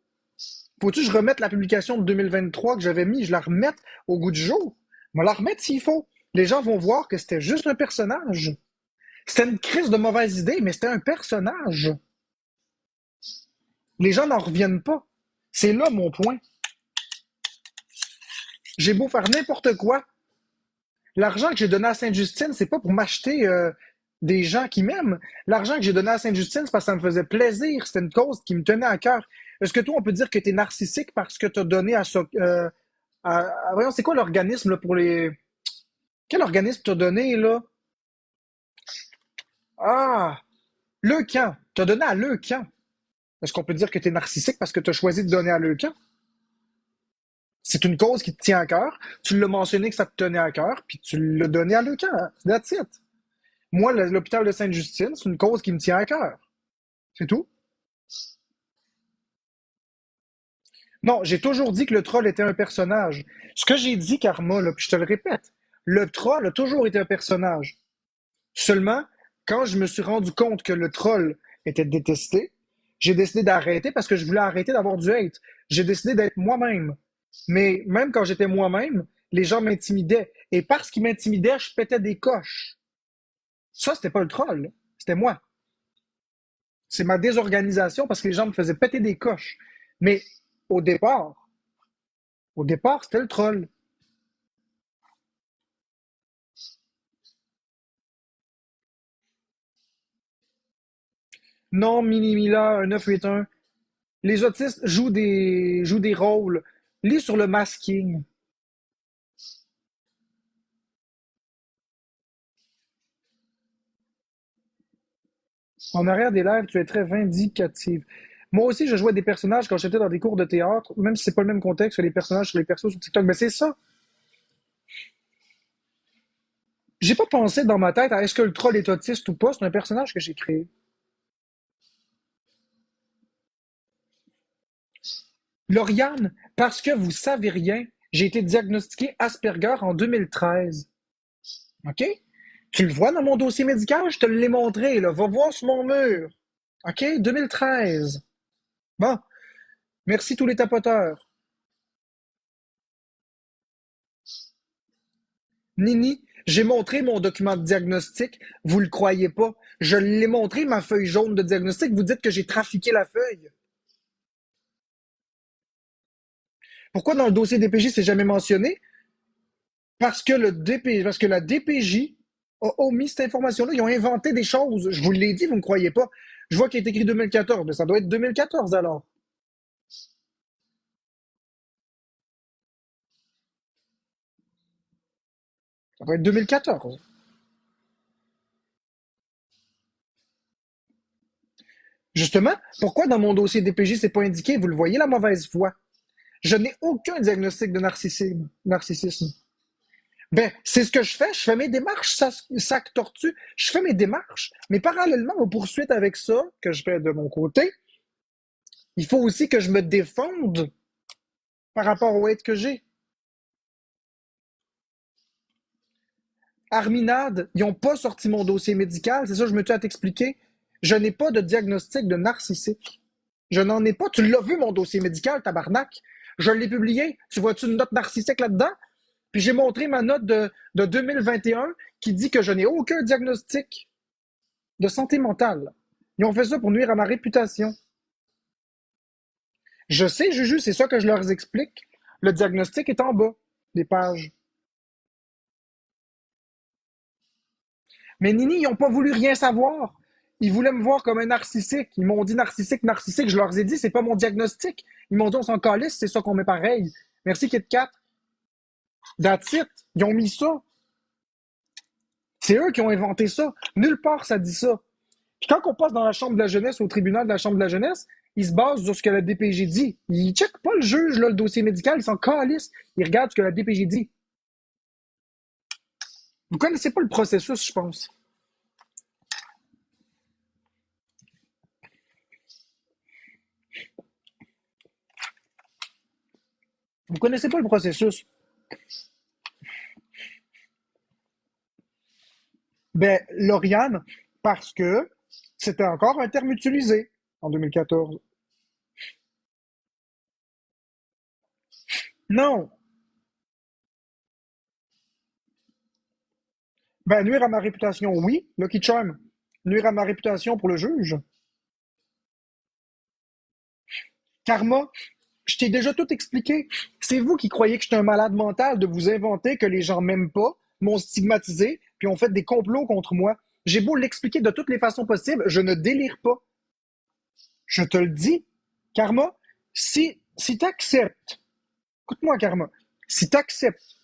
Faut-tu que je remette la publication de 2023 que j'avais mis, je la remette au goût du jour? Je vais la remettre s'il faut. Les gens vont voir que c'était juste un personnage. C'était une crise de mauvaise idée, mais c'était un personnage. Les gens n'en reviennent pas. C'est là mon point. J'ai beau faire n'importe quoi. L'argent que j'ai donné à Sainte-Justine, c'est pas pour m'acheter des gens qui m'aiment. L'argent que j'ai donné à Sainte-Justine, c'est parce que ça me faisait plaisir. C'était une cause qui me tenait à cœur. Est-ce que toi, on peut dire que tu es narcissique parce que tu as donné à, voyons, c'est quoi l'organisme là, pour les. Quel organisme t'as donné, là? Ah! Leucan. T'as donné à Leucan. Est-ce qu'on peut dire que tu es narcissique parce que tu as choisi de donner à Leucan? C'est une cause qui te tient à cœur. Tu l'as mentionné que ça te tenait à cœur, puis tu l'as donné à Leucan. That's it. Moi, l'hôpital de Sainte-Justine, c'est une cause qui me tient à cœur. C'est tout. Non, j'ai toujours dit que le troll était un personnage. Ce que j'ai dit, Karma, là, puis je te le répète, le troll a toujours été un personnage. Seulement, quand je me suis rendu compte que le troll était détesté, j'ai décidé d'arrêter parce que je voulais arrêter d'avoir du hate. J'ai décidé d'être moi-même. Mais même quand j'étais moi-même, les gens m'intimidaient. Et parce qu'ils m'intimidaient, je pétais des coches. Ça, c'était pas le troll, là. C'était moi. C'est ma désorganisation parce que les gens me faisaient péter des coches. Mais au départ, au départ, c'était le troll. Non, Mini Mila, un 981. Les autistes jouent des rôles. Lis sur le masking. En arrière des lèvres, tu es très vindicative. Moi aussi, je jouais des personnages quand j'étais dans des cours de théâtre, même si c'est pas le même contexte que les personnages sur les persos sur TikTok. Mais c'est ça. J'ai pas pensé dans ma tête à est-ce que le troll est autiste ou pas. C'est un personnage que j'ai créé. Lauriane, parce que vous savez rien, j'ai été diagnostiqué Asperger en 2013. OK? Tu le vois dans mon dossier médical? Je te l'ai montré, là. Va voir sur mon mur. OK? 2013. Bon. Merci tous les tapoteurs. Nini, J'ai montré mon document de diagnostic, vous le croyez pas. Je l'ai montré, ma feuille jaune de diagnostic, vous dites que j'ai trafiqué la feuille. Pourquoi dans le dossier DPJ, c'est jamais mentionné? Parce que la DPJ a omis cette information-là. Ils ont inventé des choses. Je vous l'ai dit, vous ne me croyez pas. Je vois qu'il est écrit 2014, mais ça doit être 2014 alors. Ça doit être 2014. Justement, pourquoi dans mon dossier DPJ, c'est pas indiqué? Vous le voyez, la mauvaise foi. Je n'ai aucun diagnostic de narcissisme. Ben, c'est ce que je fais. Je fais mes démarches, sac tortue. Je fais mes démarches. Mais parallèlement aux poursuites avec ça, que je fais de mon côté, il faut aussi que je me défende par rapport au aide que j'ai. Arminade, ils n'ont pas sorti mon dossier médical. C'est ça, je me tue à t'expliquer. Je n'ai pas de diagnostic de narcissique. Je n'en ai pas. Tu l'as vu, mon dossier médical, tabarnak. Je l'ai publié. Tu vois-tu une note narcissique là-dedans? Puis j'ai montré ma note de 2021 qui dit que je n'ai aucun diagnostic de santé mentale. Ils ont fait ça pour nuire à ma réputation. Je sais, Juju, c'est ça que je leur explique. Le diagnostic est en bas des pages. Mais Nini, ils n'ont pas voulu rien savoir. Ils voulaient me voir comme un narcissique. Ils m'ont dit narcissique, narcissique. Je leur ai dit, c'est pas mon diagnostic. Ils m'ont dit, on s'en calisse, c'est ça qu'on met pareil. Merci, Kit Kat. That's it. Ils ont mis ça. C'est eux qui ont inventé ça. Nulle part, ça dit ça. Puis quand on passe dans la chambre de la jeunesse, au tribunal de la chambre de la jeunesse, ils se basent sur ce que la DPJ dit. Ils checkent pas le juge, là, le dossier médical, ils s'en calissent. Ils regardent ce que la DPJ dit. Vous connaissez pas le processus, je pense. Vous connaissez pas le processus. Ben, Lauriane, parce que c'était encore un terme utilisé en 2014. Non. Ben, nuire à ma réputation, oui. Lucky Charm. Nuire à ma réputation pour le juge. Karma, je t'ai déjà tout expliqué. C'est vous qui croyez que je suis un malade mental de vous inventer que les gens m'aiment pas, m'ont stigmatisé, puis ont fait des complots contre moi. J'ai beau l'expliquer de toutes les façons possibles, je ne délire pas. Je te le dis, Karma, si tu acceptes, écoute-moi, Karma, si tu acceptes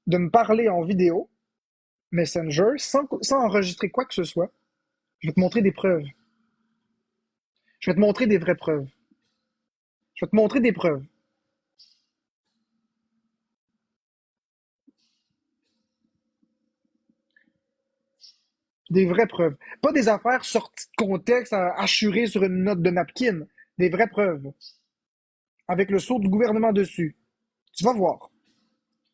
de me parler en vidéo, Messenger, sans enregistrer quoi que ce soit, je vais te montrer des preuves. Je vais te montrer des vraies preuves. Je vais te montrer des preuves. Des vraies preuves. Pas des affaires sorties de contexte, hachurées sur une note de napkin. Des vraies preuves. Avec le sceau du gouvernement dessus. Tu vas voir.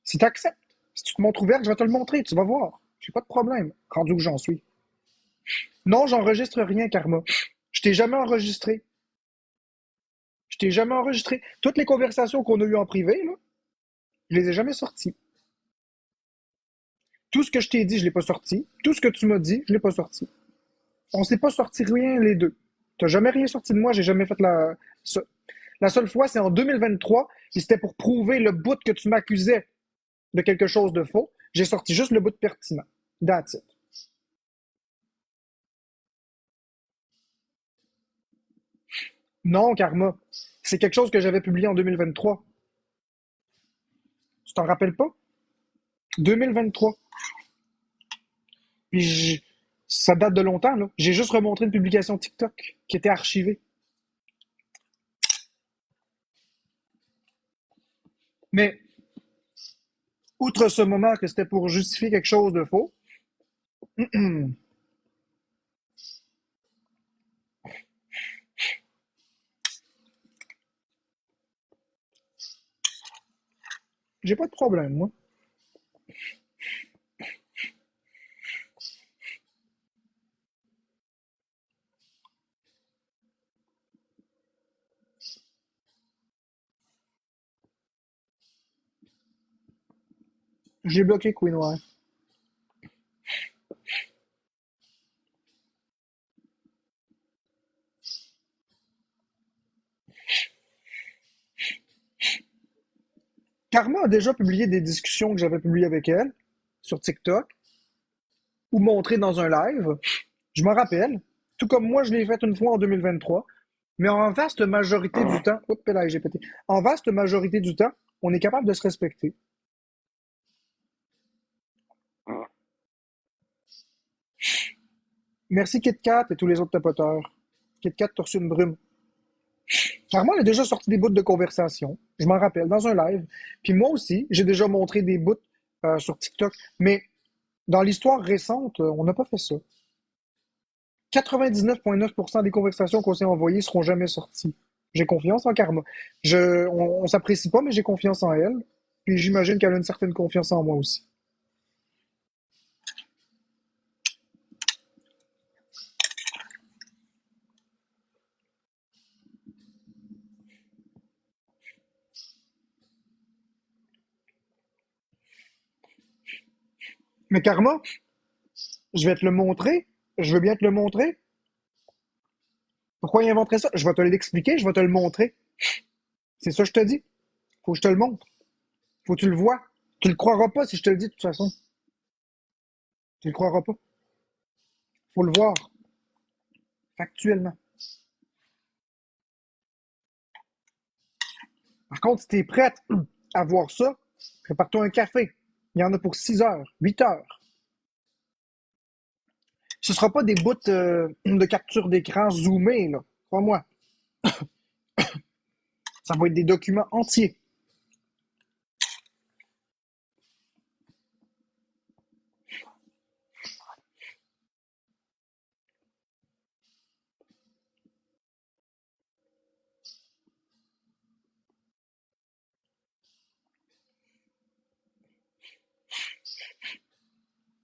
Si tu acceptes, si tu te montres ouvert, je vais te le montrer. Tu vas voir. J'ai pas de problème, rendu où j'en suis. Non, j'enregistre rien, Karma. Je t'ai jamais enregistré. Je t'ai jamais enregistré. Toutes les conversations qu'on a eues en privé, là, je les ai jamais sorties. Tout ce que je t'ai dit, je l'ai pas sorti. Tout ce que tu m'as dit, je l'ai pas sorti. On s'est pas sorti rien, les deux. T'as jamais rien sorti de moi, j'ai jamais fait ça. La seule fois, c'est en 2023, et c'était pour prouver le bout que tu m'accusais de quelque chose de faux. J'ai sorti juste le bout pertinent. That's it. Non, Karma. C'est quelque chose que j'avais publié en 2023. Tu t'en rappelles pas? 2023. Puis ça date de longtemps, là. J'ai juste remontré une publication TikTok qui était archivée. Mais, outre ce moment que c'était pour justifier quelque chose de faux, j'ai pas de problème, moi. J'ai bloqué Queen Noir. Karma a déjà publié des discussions que j'avais publiées avec elle sur TikTok ou montrées dans un live. Je m'en rappelle. Tout comme moi, je l'ai fait une fois en 2023. Mais en vaste majorité du temps, oups, là, j'ai pété. En vaste majorité du temps, on est capable de se respecter. Merci KitKat et tous les autres tapoteurs. KitKat, t'as reçu une brume. Karma, elle a déjà sorti des bouts de conversation. Je m'en rappelle, dans un live. Puis moi aussi, j'ai déjà montré des bouts sur TikTok. Mais dans l'histoire récente, on n'a pas fait ça. 99,9% des conversations qu'on s'est envoyées seront jamais sorties. J'ai confiance en Karma. On s'apprécie pas, mais j'ai confiance en elle. Puis j'imagine qu'elle a une certaine confiance en moi aussi. Mais Karma, je vais te le montrer. Je veux bien te le montrer. Pourquoi il inventerait ça? Je vais te l'expliquer, je vais te le montrer. C'est ça que je te dis. Faut que je te le montre. Faut que tu le vois. Tu le croiras pas si je te le dis de toute façon. Tu le croiras pas. Faut le voir. Factuellement. Par contre, si t'es prête à voir ça, prépare-toi un café. Il y en a pour 6 heures, 8 heures. Ce sera pas des bouts de capture d'écran zoomés, là. Crois-moi. Ça va être des documents entiers.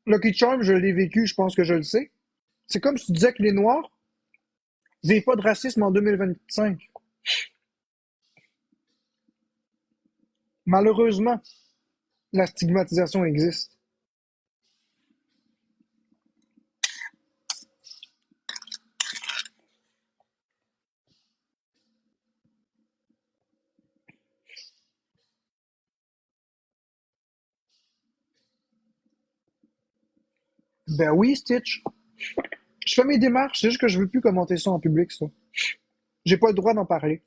Lucky Charm, je l'ai vécu, je pense que je le sais. C'est comme si tu disais que les Noirs n'avaient pas de racisme en 2025. Malheureusement, la stigmatisation existe. Ben oui, Stitch. Je fais mes démarches, c'est juste que je veux plus commenter ça en public, ça. J'ai pas le droit d'en parler.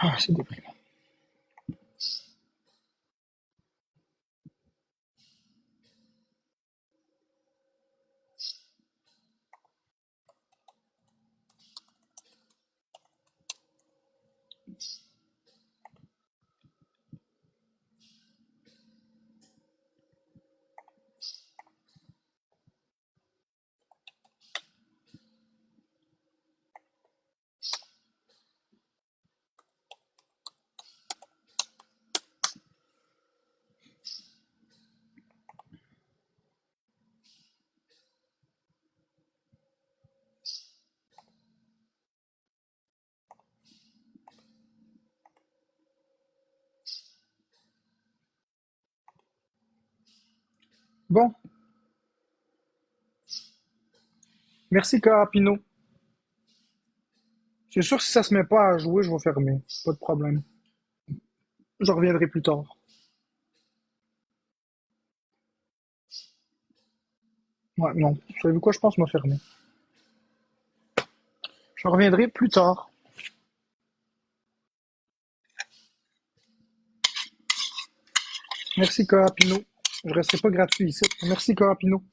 Ah, c'est déprimant. Bon, merci Carapino. C'est sûr que si ça se met pas à jouer, je vais fermer. Pas de problème. Je reviendrai plus tard. Ouais, non. Savez-vous quoi? Je pense que je vais fermer. Je reviendrai plus tard. Merci, Carapino. Je resterai pas gratuit ici. Merci, Carapino.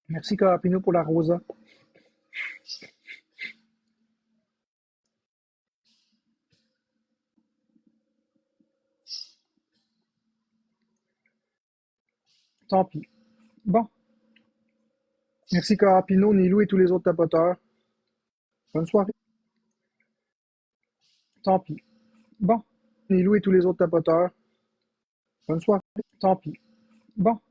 Merci, Carapino, pour la rosa. Tant pis. Bon. Merci, Carapino, Nilou et tous les autres tapoteurs. Bonne soirée. Tant pis. Bon. Nilou et tous les autres tapoteurs. Bonne soirée. Tant pis. Bon.